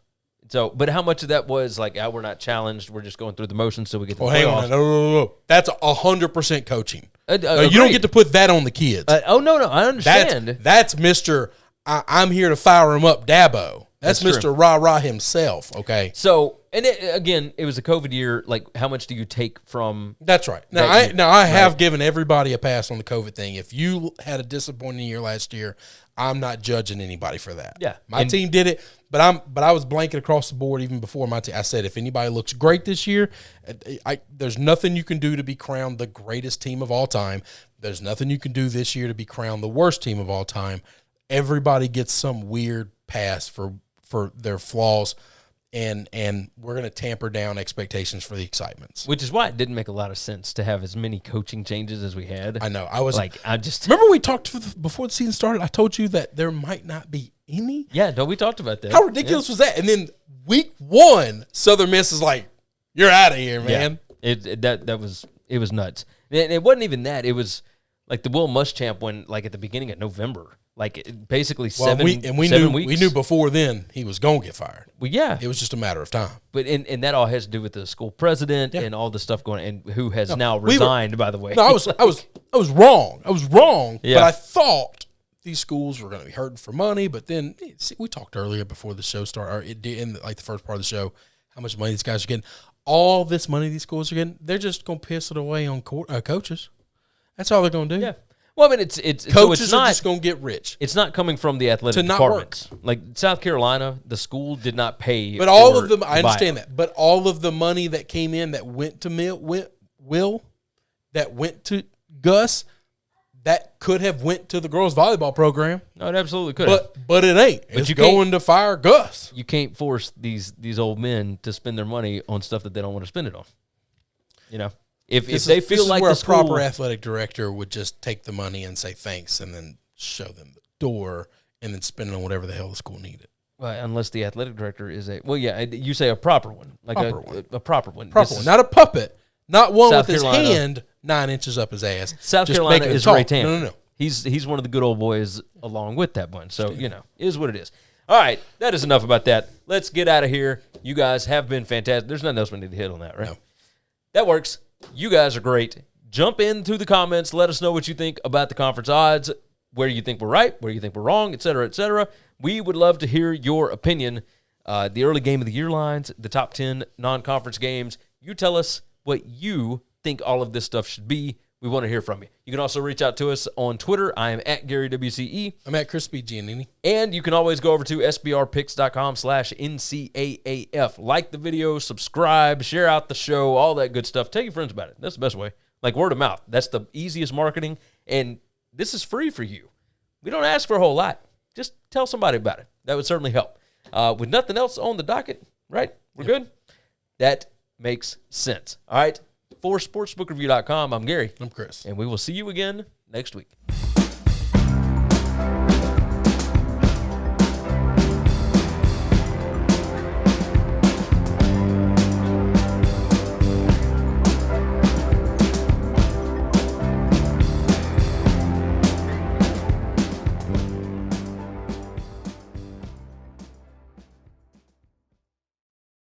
So, but how much of that was like, we're not challenged, we're just going through the motions so we get the hang playoffs? on, no. That's 100% coaching. No, you agreed. don't get to put that on the kids. No, I understand. That's Mr. I'm here to fire him up, Dabo. That's Mr. Rah-Rah himself, okay? So, and again, it was a COVID year. Like, how much do you take from? That's right. Now, I have given everybody a pass on the COVID thing. If you had a disappointing year last year, I'm not judging anybody for that. Yeah. My team did it, but I was blanket across the board even before my team. I said, if anybody looks great this year, there's nothing you can do to be crowned the greatest team of all time. There's nothing you can do this year to be crowned the worst team of all time. Everybody gets some weird pass for their flaws, and we're going to tamper down expectations for the excitements. Which is why it didn't make a lot of sense to have as many coaching changes as we had. I know. Remember we talked before the season started, I told you that there might not be any? Yeah, no, we talked about that. How ridiculous was that? And then week 1, Southern Miss is like, you're out of here, man. Yeah. It was nuts. And it wasn't even that. It was like the Will Muschamp when, like, at the beginning of November. Like, basically 7 weeks. We knew before then he was going to get fired. Well, yeah. It was just a matter of time. But and that all has to do with the school president and all the stuff going on, and who has now resigned, by the way. No, I was wrong. I was wrong. Yeah. But I thought these schools were going to be hurting for money. But then, see, we talked earlier before the show started, or it did in like the first part of the show, how much money these guys are getting. All this money these schools are getting, they're just going to piss it away on coaches. That's all they're going to do. Yeah. Well, I mean, it's coaches are just going to get rich. It's not coming from the athletic departments. Like South Carolina, the school did not pay. But all of them, I understand that. But all of the money that came in that went to that went to Gus, that could have went to the girls volleyball program. No, it absolutely could have. But it ain't. It's going to fire Gus. You can't force these old men to spend their money on stuff that they don't want to spend it on. You know. If they feel like where the school, a proper athletic director would just take the money and say thanks and then show them the door and then spend it on whatever the hell the school needed. Well, unless the athletic director is you say a proper one. Like a proper one. Proper one. Not a puppet. Not one South with Carolina. His hand 9 inches up his ass. South Carolina is Ray Tanner. No. He's one of the good old boys along with that bunch. So, it is what it is. All right, that is enough about that. Let's get out of here. You guys have been fantastic. There's nothing else we need to hit on that, right? No. That works. You guys are great. Jump into the comments. Let us know what you think about the conference odds, where you think we're right, where you think we're wrong, et cetera, et cetera. We would love to hear your opinion. The early game of the year lines, the top 10 non-conference games. You tell us what you think all of this stuff should be. We want to hear from you. You can also reach out to us on Twitter. I am at Gary WCE. I'm at Crispy Giannini. And you can always go over to sbrpicks.com/NCAAF. Like the video, subscribe, share out the show, all that good stuff. Tell your friends about it. That's the best way. Like word of mouth. That's the easiest marketing. And this is free for you. We don't ask for a whole lot. Just tell somebody about it. That would certainly help. With nothing else on the docket, right? We're good? That makes sense. All right. For sportsbookreview.com, I'm Gary. I'm Chris. And we will see you again next week.